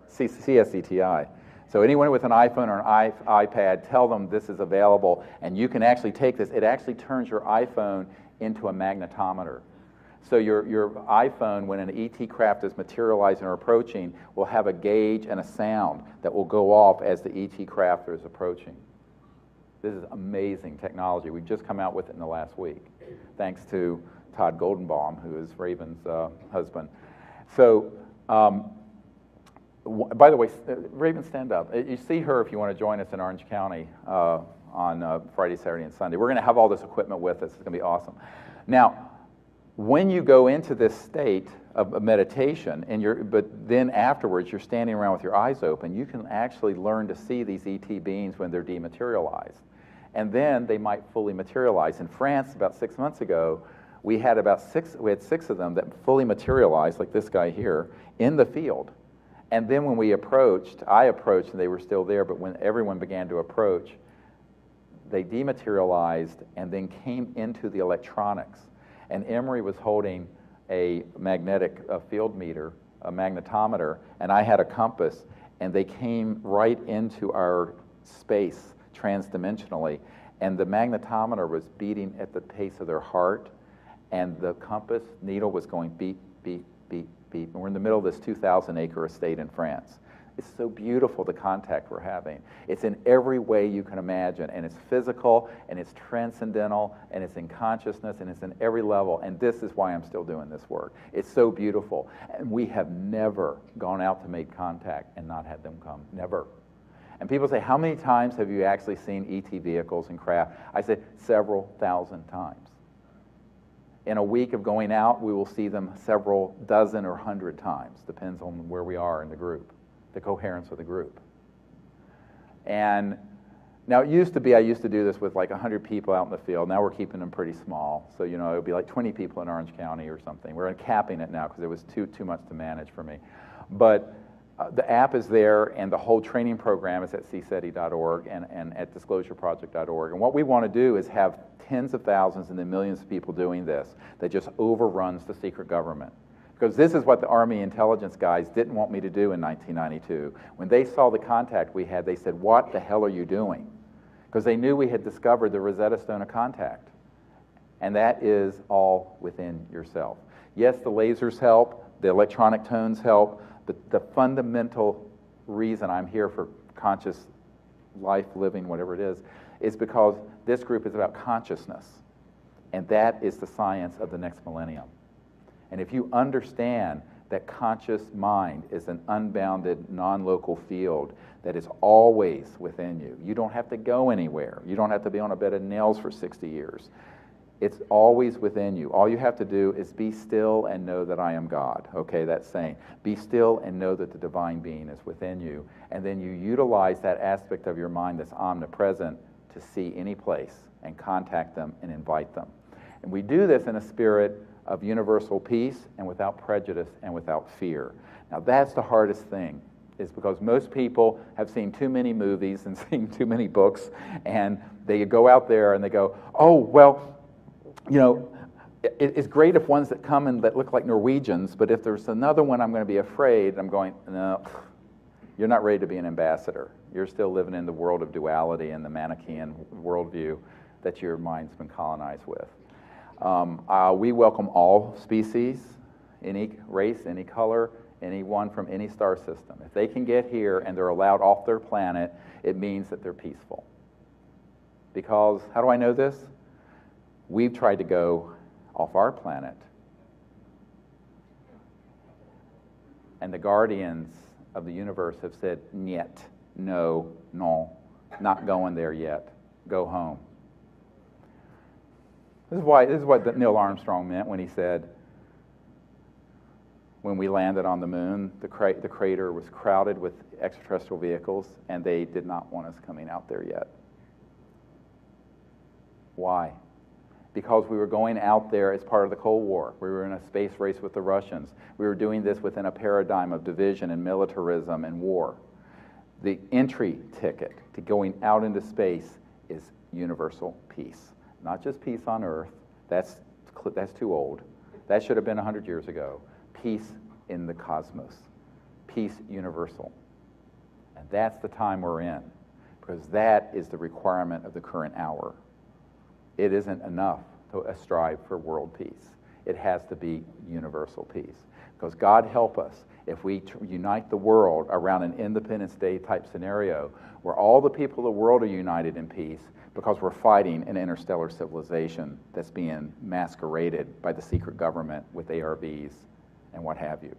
CSETI. So anyone with an iPhone or an iPad, tell them this is available, and you can actually take this. It actually turns your iPhone into a magnetometer. So your iPhone, when an ET craft is materializing or approaching, will have a gauge and a sound that will go off as the ET craft is approaching. This is amazing technology. We've just come out with it in the last week, thanks to Todd Goldenbaum, who is Raven's husband. So, by the way, Raven, stand up. You see her if you want to join us in Orange County on Friday, Saturday, and Sunday. We're going to have all this equipment with us. It's going to be awesome. Now, when you go into this state of meditation, but then afterwards you're standing around with your eyes open, you can actually learn to see these ET beings when they're dematerialized. And then they might fully materialize. In France, about 6 months ago, we had six of them that fully materialized, like this guy here, in the field. And then when I approached, and they were still there, but when everyone began to approach, they dematerialized and then came into the electronics. And Emery was holding a magnetic field meter, a magnetometer, and I had a compass, and they came right into our space transdimensionally. And the magnetometer was beating at the pace of their heart, and the compass needle was going beep, beep, beep, beep. And we're in the middle of this 2,000-acre estate in France. It's so beautiful, the contact we're having. It's in every way you can imagine, and it's physical, and it's transcendental, and it's in consciousness, and it's in every level, and this is why I'm still doing this work. It's so beautiful, and we have never gone out to make contact and not had them come, never. And people say, how many times have you actually seen ET vehicles and craft? I say, several thousand times. In a week of going out, we will see them several dozen or 100 times, depends on where we are in the group, the coherence of the group. And now it used to be, I used to do this with like 100 people out in the field. Now we're keeping them pretty small. So, you know, it would be like 20 people in Orange County or something. We're capping it now because it was too much to manage for me. But the app is there, and the whole training program is at cseti.org and at disclosureproject.org. And what we want to do is have tens of thousands and then millions of people doing this that just overruns the secret government. Because this is what the Army intelligence guys didn't want me to do in 1992. When they saw the contact we had, they said, what the hell are you doing? Because they knew we had discovered the Rosetta Stone of contact. And that is all within yourself. Yes, the lasers help, the electronic tones help, but the fundamental reason I'm here for conscious life, living, whatever it is because this group is about consciousness. And that is the science of the next millennium. And if you understand that conscious mind is an unbounded, non-local field that is always within you, you don't have to go anywhere. You don't have to be on a bed of nails for 60 years. It's always within you. All you have to do is be still and know that I am God. Okay, that's saying, be still and know that the divine being is within you. And then you utilize that aspect of your mind that's omnipresent to see any place and contact them and invite them. And we do this in a spirit of universal peace and without prejudice and without fear. Now that's the hardest thing, is because most people have seen too many movies and seen too many books, and they go out there and they go, oh, well, you know, it's great if ones that come in that look like Norwegians, but if there's another one, I'm going to be afraid. I'm going, no, you're not ready to be an ambassador. You're still living in the world of duality and the Manichaean worldview. that your mind's been colonized with. We welcome all species, any race, any color, anyone from any star system. If they can get here and they're allowed off their planet, it means that they're peaceful. Because, how do I know this? We've tried to go off our planet, and the guardians of the universe have said, "Niet, no, not going there yet. Go home." This is what Neil Armstrong meant when he said, when we landed on the moon, the crater was crowded with extraterrestrial vehicles, and they did not want us coming out there yet. Why? Because we were going out there as part of the Cold War. We were in a space race with the Russians. We were doing this within a paradigm of division and militarism and war. The entry ticket to going out into space is universal peace. Not just peace on Earth. That's too old. That should have been 100 years ago. Peace in the cosmos. Peace universal. And that's the time we're in, because that is the requirement of the current hour. It isn't enough to strive for world peace. It has to be universal peace. Because God help us if we unite the world around an Independence Day type scenario where all the people of the world are united in peace, because we're fighting an interstellar civilization that's being masqueraded by the secret government with ARVs and what have you.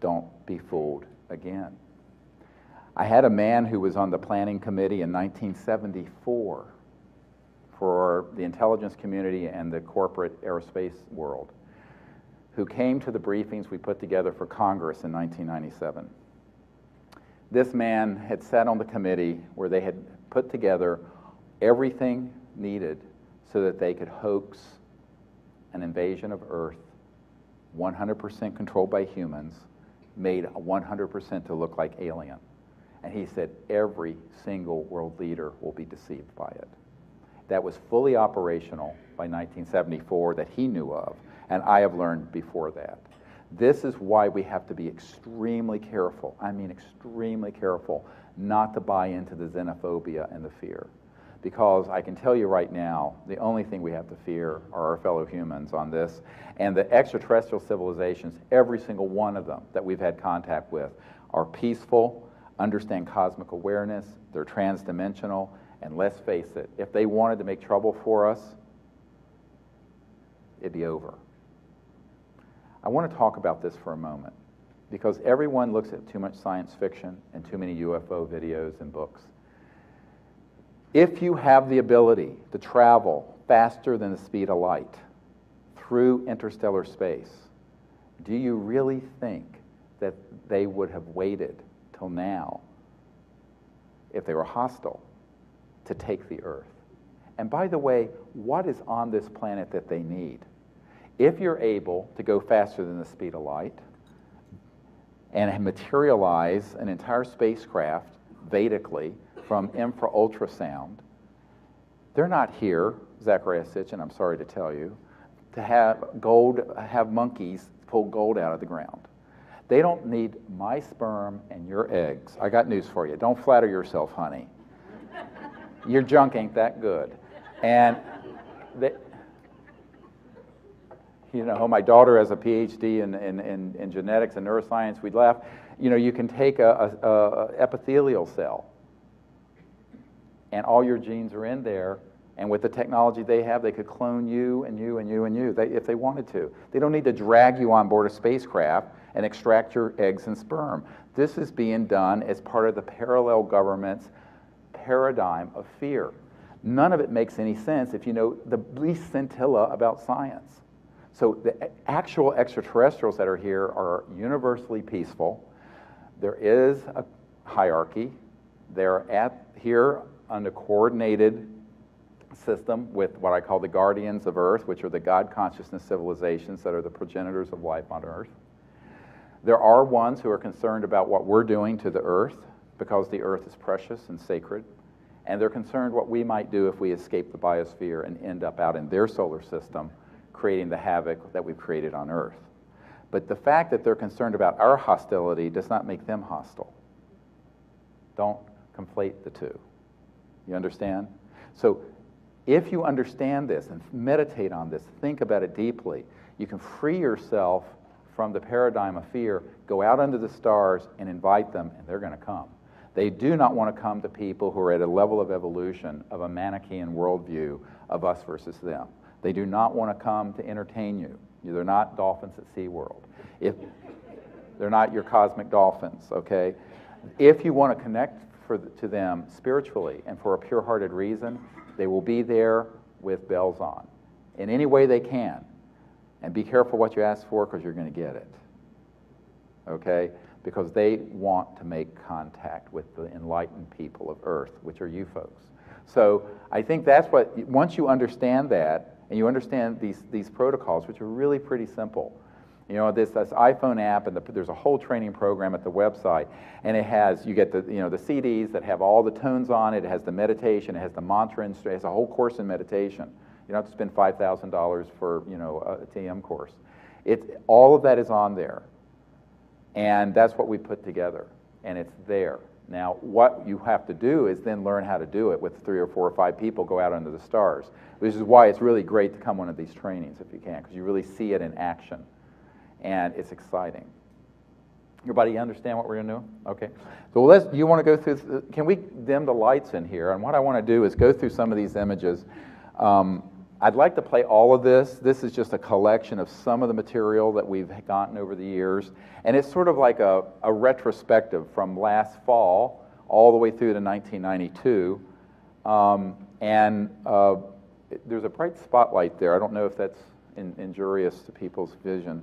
Don't be fooled again. I had a man who was on the planning committee in 1974 for the intelligence community and the corporate aerospace world, who came to the briefings we put together for Congress in 1997. This man had sat on the committee where they had put together everything needed so that they could hoax an invasion of Earth, 100% controlled by humans, made 100% to look like alien. And he said every single world leader will be deceived by it. That was fully operational by 1974 that he knew of, and I have learned before that. This is why we have to be extremely careful, I mean extremely careful, not to buy into the xenophobia and the fear. Because I can tell you right now, the only thing we have to fear are our fellow humans on this. And the extraterrestrial civilizations, every single one of them that we've had contact with, are peaceful, understand cosmic awareness, they're transdimensional, and let's face it, if they wanted to make trouble for us, it'd be over. I want to talk about this for a moment, because everyone looks at too much science fiction and too many UFO videos and books. If you have the ability to travel faster than the speed of light through interstellar space, do you really think that they would have waited till now, if they were hostile, to take the Earth? And by the way, what is on this planet that they need? If you're able to go faster than the speed of light and materialize an entire spacecraft Vedically from infra-ultrasound, they're not here, Zachariah Sitchin, I'm sorry to tell you, to have monkeys pull gold out of the ground. They don't need my sperm and your eggs. I got news for you. Don't flatter yourself, honey. Your junk ain't that good. And my daughter has a PhD in genetics and neuroscience. We laugh. You can take a epithelial cell, and all your genes are in there. And with the technology they have, they could clone you and you and you and you if they wanted to. They don't need to drag you on board a spacecraft and extract your eggs and sperm. This is being done as part of the parallel government's paradigm of fear. None of it makes any sense if you know the least scintilla about science. So the actual extraterrestrials that are here are universally peaceful. There is a hierarchy. They're here on a coordinated system with what I call the guardians of Earth, which are the God consciousness civilizations that are the progenitors of life on Earth. There are ones who are concerned about what we're doing to the Earth, because the Earth is precious and sacred, and they're concerned what we might do if we escape the biosphere and end up out in their solar system, creating the havoc that we've created on Earth. But the fact that they're concerned about our hostility does not make them hostile. Don't conflate the two. You understand? So If you understand this and meditate on this, think about it deeply, you can free yourself from the paradigm of fear, go out under the stars and invite them, and they're going to come. They do not want to come to people who are at a level of evolution of a Manichaean worldview of us versus them. They do not want to come to entertain you. They're not dolphins at SeaWorld. They're not your cosmic dolphins, okay? If you want to connect to them spiritually and for a pure-hearted reason, they will be there with bells on in any way they can. And be careful what you ask for, because you're going to get it, okay? Because they want to make contact with the enlightened people of Earth, which are you folks. So I think that's what, once you understand that, and you understand these protocols, which are really pretty simple. You know, this iPhone app, and there's a whole training program at the website, and it has, you get the CDs that have all the tones on it, it has the meditation, it has the mantra, it has a whole course in meditation. You don't have to spend $5,000 for, a TM course. All of that is on there, and that's what we put together, and it's there. Now, what you have to do is then learn how to do it with 3 or 4 or 5 people, go out under the stars, which is why it's really great to come one of these trainings if you can, because you really see it in action, and it's exciting. Everybody understand what we're going to do? Okay. So you want to go through, can we dim the lights in here? And what I want to do is go through some of these images. I'd like to play all of this. This is just a collection of some of the material that we've gotten over the years. And it's sort of like a retrospective from last fall all the way through to 1992. There's a bright spotlight there. I don't know if that's injurious to people's vision.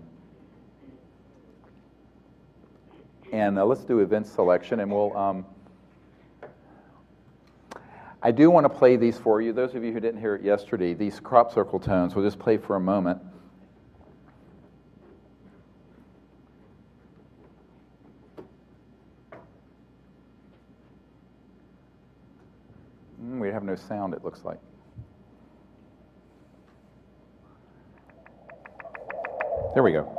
And let's do event selection, and we'll... I do want to play these for you. Those of you who didn't hear it yesterday, these crop circle tones, we'll just play for a moment. We have no sound, it looks like. There we go.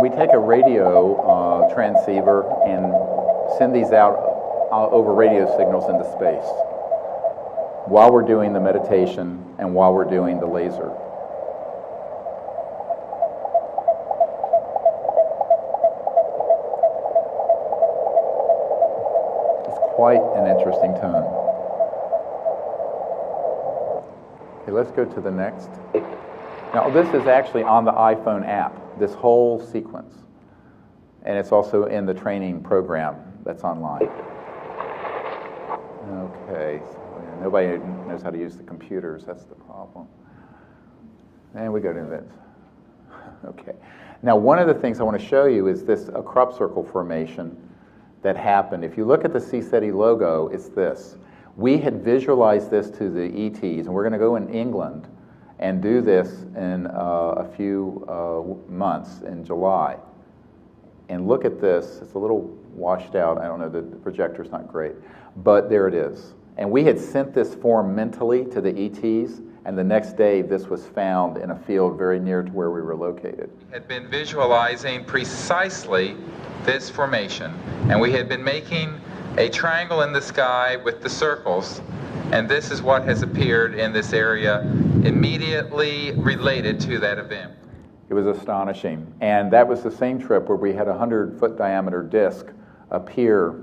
We take a radio transceiver and send these out over radio signals into space while we're doing the meditation and while we're doing the laser. It's quite an interesting tone. Okay, let's go to the next. Now, this is actually on the iPhone app, this whole sequence. And it's also in the training program that's online. Okay, so nobody knows how to use the computers, that's the problem. And we go to this. Okay. Now, one of the things I want to show you is this crop circle formation that happened. If you look at the CSETI logo, it's this. We had visualized this to the ETs, and we're going to go in England and do this in a few months in July. And look at this. It's a little washed out. I don't know, the projector's not great. But there it is. And we had sent this form mentally to the ETs, and the next day this was found in a field very near to where we were located. We had been visualizing precisely this formation, and we had been making a triangle in the sky with the circles, and this is what has appeared in this area immediately related to that event. It was astonishing. And that was the same trip where we had a 100-foot diameter disc appear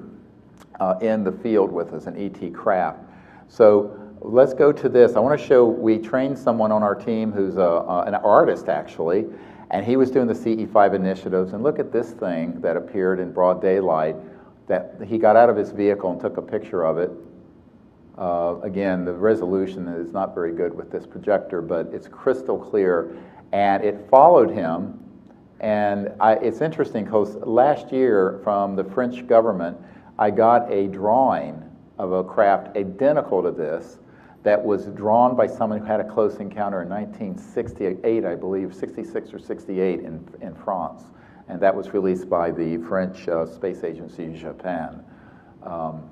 in the field with us, an ET craft. So let's go to this. I want to show, we trained someone on our team who's an artist, actually, and he was doing the CE5 initiatives. And look at this thing that appeared in broad daylight, that he got out of his vehicle and took a picture of it. Again, the resolution is not very good with this projector, but it's crystal clear, and it followed him. And it's interesting because last year from the French government, I got a drawing of a craft identical to this that was drawn by someone who had a close encounter in 1968, I believe, 66 or 68 in France. And that was released by the French Space Agency in Japan.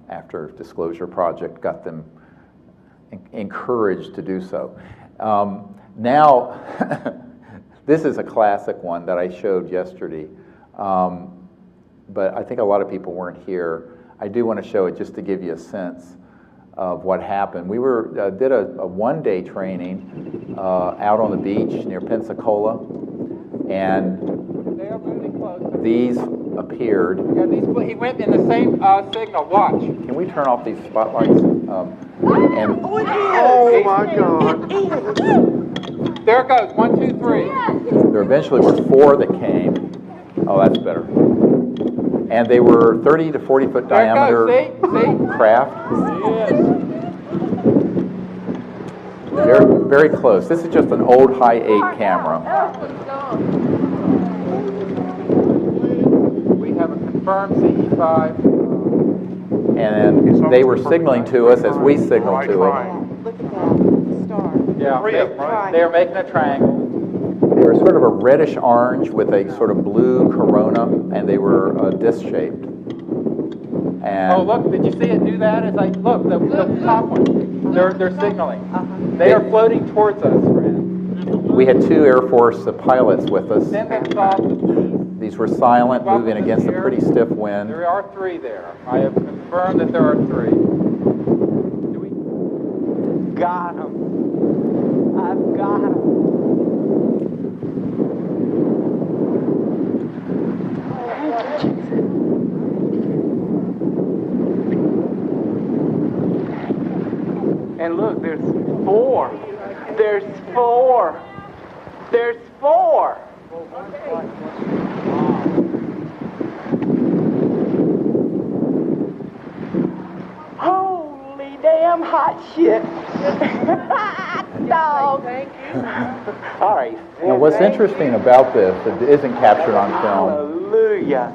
After Disclosure Project got them encouraged to do so. Now, this is a classic one that I showed yesterday. But I think a lot of people weren't here. I do want to show it just to give you a sense of what happened. We did a one-day training out on the beach near Pensacola, and They are moving closer. these appeared. Yeah, he went in the same signal. Watch. Can we turn off these spotlights? Oh my God! There it goes. 1, 2, 3. There eventually were 4 that came. Oh, that's better. And they were 30 to 40 foot diameter craft. They're very close. This is just an old high 8 camera. We have a confirmed CE5. And they were signaling to us as we signaled to it. Look at that star. Yeah, they are making a triangle. They were sort of a reddish orange with a sort of blue corona, and they were disc shaped. And Oh, look! Did you see it do that? It's like, look, the top one. They're signaling. They are floating towards us, friend. we had 2 Air Force pilots with us. Then they stopped. These were silent, moving against a pretty stiff wind. There are 3 there. I have confirmed that there are 3. Do we? Got him. I've got him. And look, there's 4. There's 4. There's 4. Holy damn hot shit. Dog. Thank you. All right. Now, what's interesting about this that isn't captured on film Hallelujah.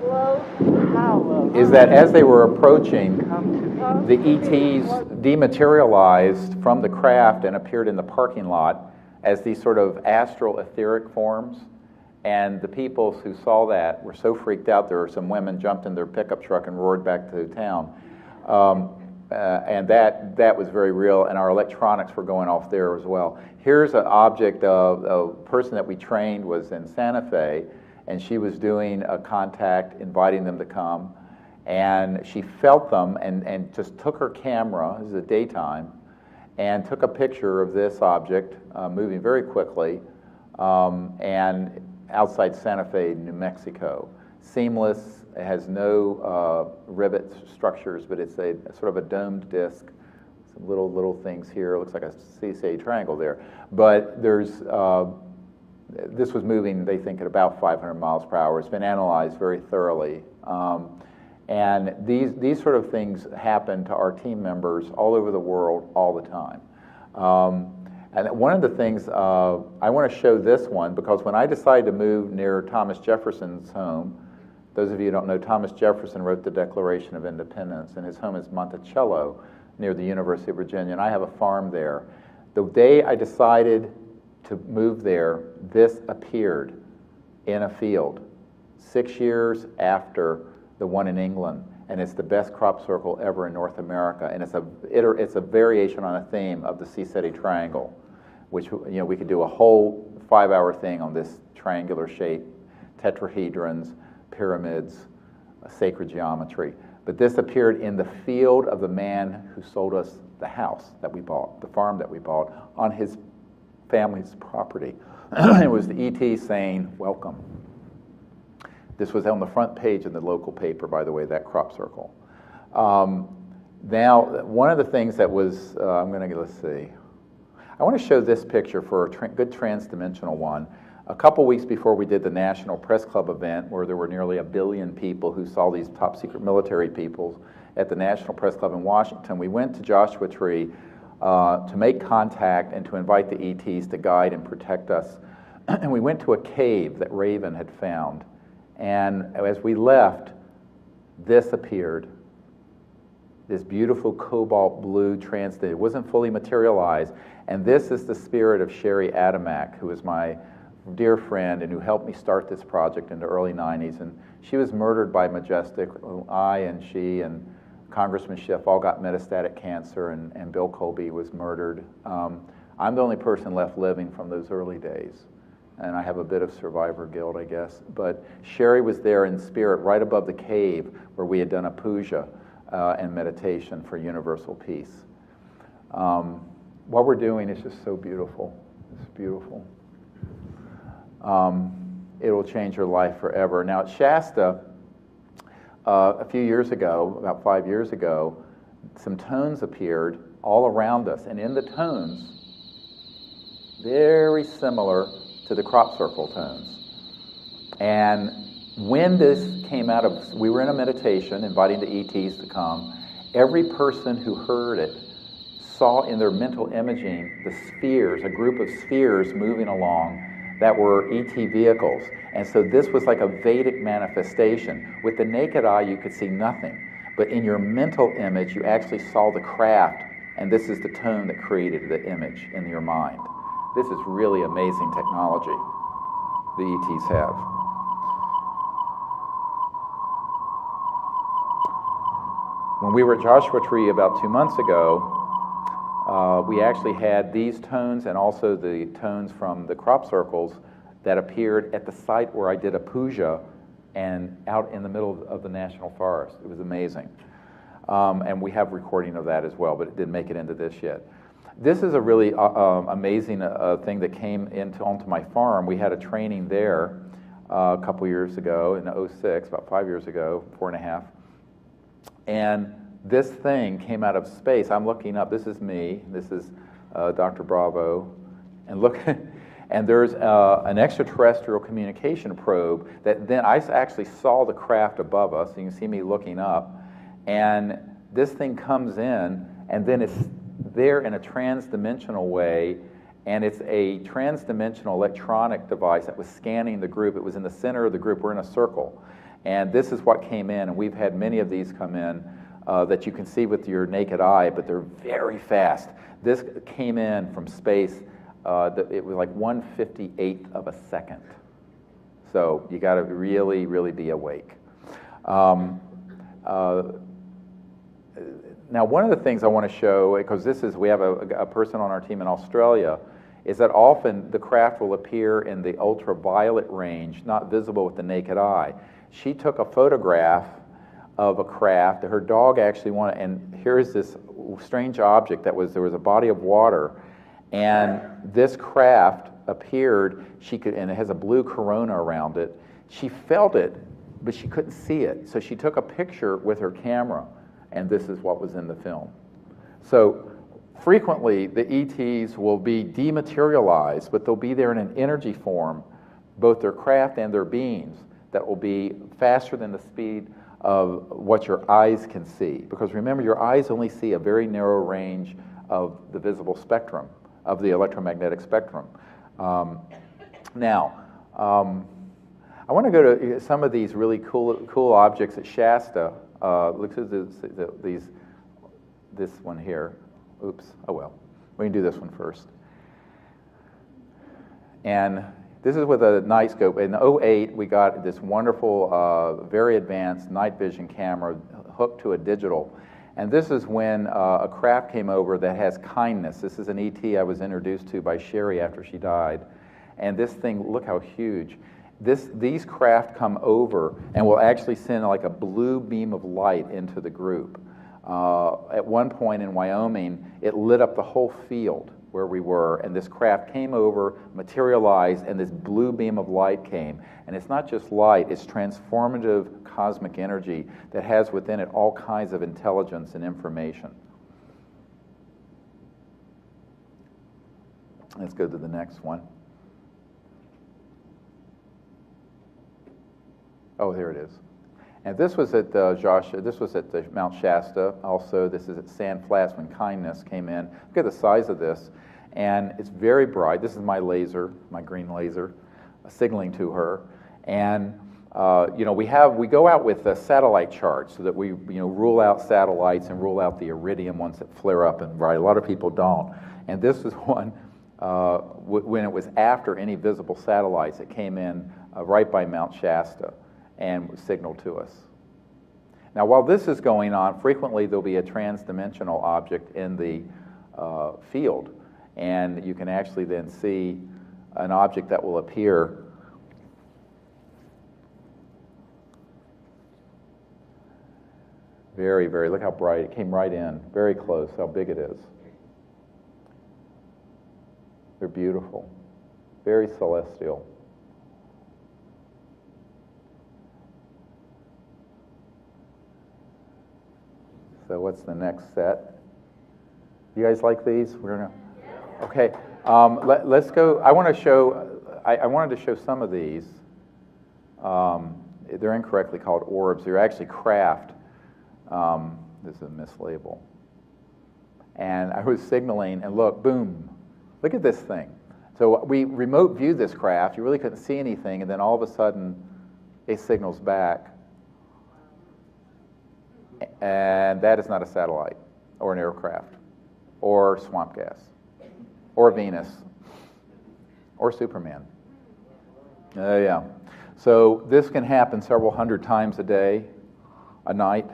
Hallelujah. is that as they were approaching, the ETs dematerialized from the craft and appeared in the parking lot as these sort of astral etheric forms. And the people who saw that were so freaked out, there were some women jumped in their pickup truck and roared back to town. And that was very real, and our electronics were going off there as well. Here's an object, a person that we trained was in Santa Fe, and she was doing a contact, inviting them to come, and she felt them and just took her camera, this is the daytime, and took a picture of this object moving very quickly, and outside Santa Fe, New Mexico. Seamless. It has no rivet structures, but it's a sort of a domed disc. Some little things here. It looks like a CCA triangle there. But there's this was moving, they think, at about 500 miles per hour. It's been analyzed very thoroughly. And these sort of things happen to our team members all over the world all the time. And one of the things, I want to show this one, because when I decided to move near Thomas Jefferson's home, those of you who don't know, Thomas Jefferson wrote the Declaration of Independence, and his home is Monticello near the University of Virginia, and I have a farm there. The day I decided to move there, this appeared in a field 6 years after the one in England, and it's the best crop circle ever in North America, and it's a variation on a theme of the Sea-City Triangle, which we could do a whole 5-hour thing on this triangular shape, tetrahedrons, pyramids, sacred geometry. But this appeared in the field of the man who sold us the house that we bought, the farm that we bought, on his family's property. It was the ET saying, welcome. This was on the front page of the local paper, by the way, that crop circle. Now, one of the things that was, let's see. I want to show this picture for a good trans-dimensional one. A couple weeks before we did the National Press Club event, where there were nearly 1 billion people who saw these top secret military people at the National Press Club in Washington, we went to Joshua Tree to make contact and to invite the ETs to guide and protect us. And we went to a cave that Raven had found. And as we left, this appeared, this beautiful cobalt blue it wasn't fully materialized. And this is the spirit of Sherry Adamak, who is my dear friend and who helped me start this project in the early 90s. And she was murdered by Majestic. I and she and Congressman Schiff all got metastatic cancer, and Bill Colby was murdered. I'm the only person left living from those early days. and I have a bit of survivor guilt, I guess. But Sherry was there in spirit right above the cave where we had done a puja and meditation for universal peace. What we're doing is just so beautiful. It's beautiful. It will change your life forever. Now at Shasta, a few years ago, about 5 years ago, some tones appeared all around us, and in the tones, very similar to the crop circle tones. And when this came out of, we were in a meditation inviting the ETs to come. Every person who heard it saw in their mental imaging the spheres, a group of spheres moving along that were ET vehicles. And so this was like a Vedic manifestation. With the naked eye, you could see nothing. But in your mental image, you actually saw the craft, and this is the tone that created the image in your mind. This is really amazing technology the ETs have. When we were at Joshua Tree about 2 months ago, we actually had these tones and also the tones from the crop circles that appeared at the site where I did a puja and out in the middle of the national forest. It was amazing. And we have recording of that as well, but it didn't make it into this yet. This is a really amazing thing that came onto my farm. We had a training there a couple years ago in '06, about 5 years ago, 4.5. And this thing came out of space. I'm looking up. This is me. This is Dr. Bravo. And look, and there's an extraterrestrial communication probe that then I actually saw the craft above us. You can see me looking up. And this thing comes in, and then it's there in a trans-dimensional way, and it's a trans-dimensional electronic device that was scanning the group. It was in the center of the group. We're in a circle. And this is what came in, and we've had many of these come in that you can see with your naked eye, but they're very fast. This came in from space. It was like 1/58th of a second. So you got to really, really be awake. Now, one of the things I want to show, because we have a person on our team in Australia, is that often the craft will appear in the ultraviolet range, not visible with the naked eye. She took a photograph of a craft. Her dog actually wanted, and here's this strange object there was a body of water, and this craft appeared. And it has a blue corona around it. She felt it, but she couldn't see it. So she took a picture with her camera, and this is what was in the film. So frequently the ETs will be dematerialized, but they'll be there in an energy form, both their craft and their beings, that will be faster than the speed of what your eyes can see. Because remember, your eyes only see a very narrow range of the visible spectrum, of the electromagnetic spectrum. Now, I want to go to some of these really cool objects at Shasta. Look at this one here. Oops, oh well. We can do this one first. And this is with a night scope. In '08, we got this wonderful, very advanced night vision camera hooked to a digital. And this is when a craft came over that has kindness. This is an ET I was introduced to by Sherry after she died. And this thing, look how huge. These craft come over and will actually send like a blue beam of light into the group. At one point in Wyoming, it lit up the whole field where we were, and this craft came over, materialized, and this blue beam of light came. And it's not just light, it's transformative cosmic energy that has within it all kinds of intelligence and information. Let's go to the next one. Oh, there it is. And this was at this was at the Mount Shasta. Also, this is at Sand Flats when kindness came in. Look at the size of this, and it's very bright. This is my laser, my green laser, signaling to her. And you know, we go out with a satellite charts so that we rule out satellites and rule out the iridium ones that flare up. And right, a lot of people don't. And this is one when it was after any visible satellites. It came in right by Mount Shasta and signaled to us. Now, while this is going on, frequently there'll be a trans-dimensional object in the field, and you can actually then see an object that will appear. Very, very, look how bright, it came right in, very close, how big it is. They're beautiful, very celestial. So what's the next set? You guys like these? We're gonna. Okay. Let's go. I want to show. I wanted to show some of these. They're incorrectly called orbs. They're actually craft. This is a mislabel. And I was signaling, and look, boom! Look at this thing. So we remote viewed this craft. You really couldn't see anything, and then all of a sudden, it signals back. And that is not a satellite, or an aircraft, or swamp gas, or Venus, or Superman. Yeah. So this can happen several hundred times a day, a night.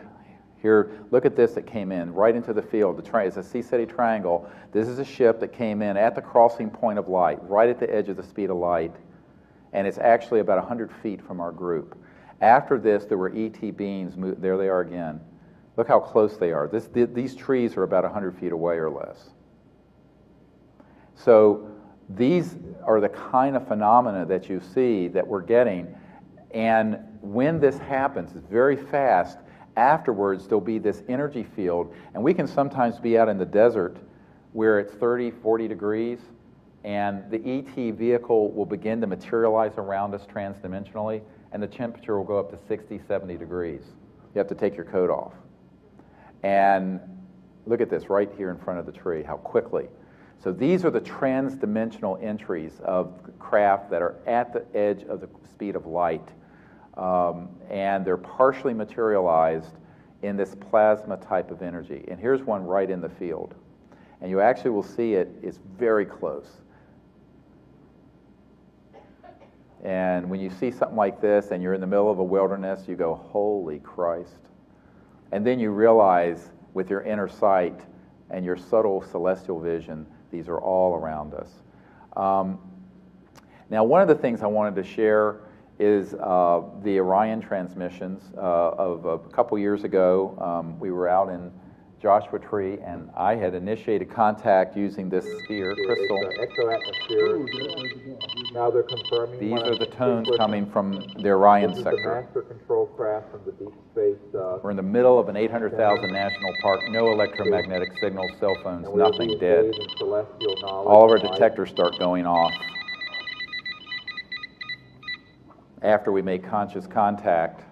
Here, look at this that came in right into the field. It's a sea-city triangle. This is a ship that came in at the crossing point of light, right at the edge of the speed of light, and it's actually about 100 feet from our group. After this, there were ET beams. There they are again. Look how close they are. These trees are about 100 feet away or less. So these are the kind of phenomena that you see that we're getting. And when this happens, it's very fast. Afterwards, there'll be this energy field. And we can sometimes be out in the desert where it's 30, 40 degrees. And the ET vehicle will begin to materialize around us transdimensionally. And the temperature will go up to 60, 70 degrees. You have to take your coat off. And look at this right here in front of the tree, how quickly. So these are the trans-dimensional entries of craft that are at the edge of the speed of light. And they're partially materialized in this plasma type of energy. And here's one right in the field. And you actually will see it's very close. And when you see something like this and you're in the middle of a wilderness, you go, holy Christ. And then you realize with your inner sight and your subtle celestial vision, these are all around us. Now, one of the things I wanted to share is the Orion transmissions of a couple years ago. We were out in Joshua Tree, and I had initiated contact using this sphere crystal. Exo-atmosphere. Now they're confirming. These are the tones coming from the Orion sector. The master control craft from the deep space. We're in the middle of an 800,000 national park, no electromagnetic signals, cell phones, nothing, dead. All of our detectors start going off. After we make conscious contact.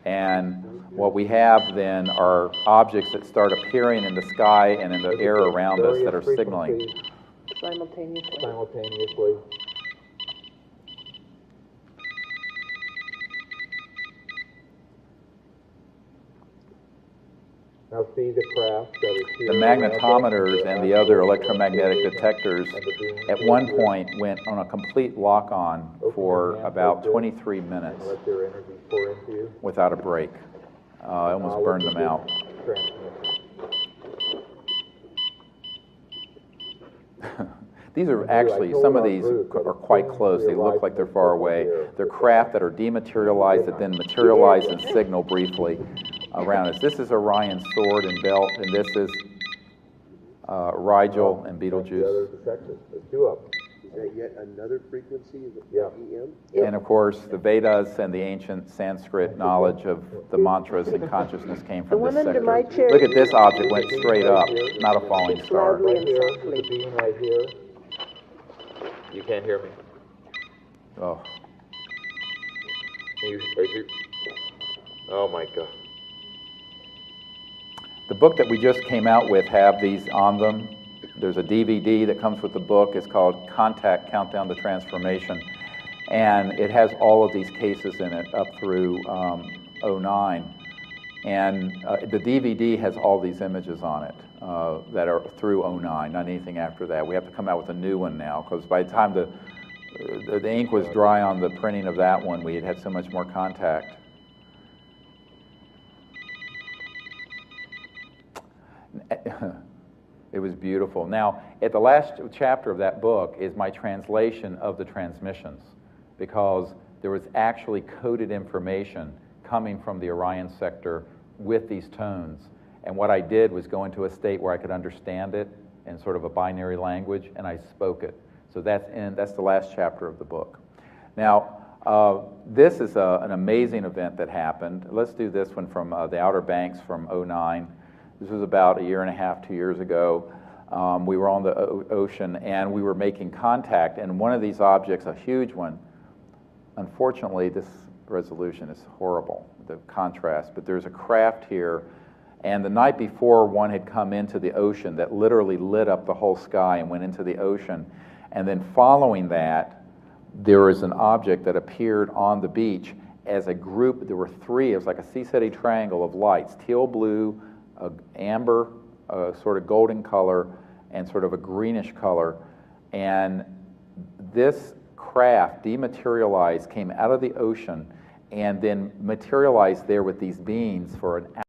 And what we have then are objects that start appearing in the sky and in the air around us that are signaling. Simultaneously. Now see the craft that is here. The magnetometers and the other electromagnetic detectors at one point went on a complete lock-on for about 23 minutes without a break. I almost burned them out. These are actually, some of these are quite close. They look like they're far away. They're craft that are dematerialized that then materialize and signal briefly around us. This is Orion's sword and belt, and this is Rigel and Betelgeuse. There's two of them. Is that yet another frequency of Yeah. EM? And of course, the Vedas and the ancient Sanskrit knowledge of the mantras and consciousness came from this sector. Look at this object, went straight up, not a falling star. Right here, the beam right here. You can't hear me. Oh, Oh my God. the book that we just came out with have these on them. There's a DVD that comes with the book. It's called Contact, Countdown to Transformation. And it has all of these cases in it up through 09. And the DVD has all these images on it that are through 09, not anything after that. We have to come out with a new one now, because by the time the ink was dry on the printing of that one, we had had so much more contact. It was beautiful. Now, at the last chapter of that book is my translation of the transmissions, because there was actually coded information coming from the Orion sector with these tones. And what I did was go into a state where I could understand it in sort of a binary language, and I spoke it. So that's the last chapter of the book. Now, this is an amazing event that happened. Let's do this one from the Outer Banks from '09. This was about 1.5 years, 2 years ago. We were on the ocean, and we were making contact, and one of these objects, a huge one, unfortunately, this resolution is horrible, the contrast, but there's a craft here, and the night before, one had come into the ocean that literally lit up the whole sky and went into the ocean. And then following that, there was an object that appeared on the beach as a group. There were three. It was like a sea-setting triangle of lights: teal blue, amber, sort of golden color, and sort of a greenish color. And this craft dematerialized, came out of the ocean, and then materialized there with these beings for an hour.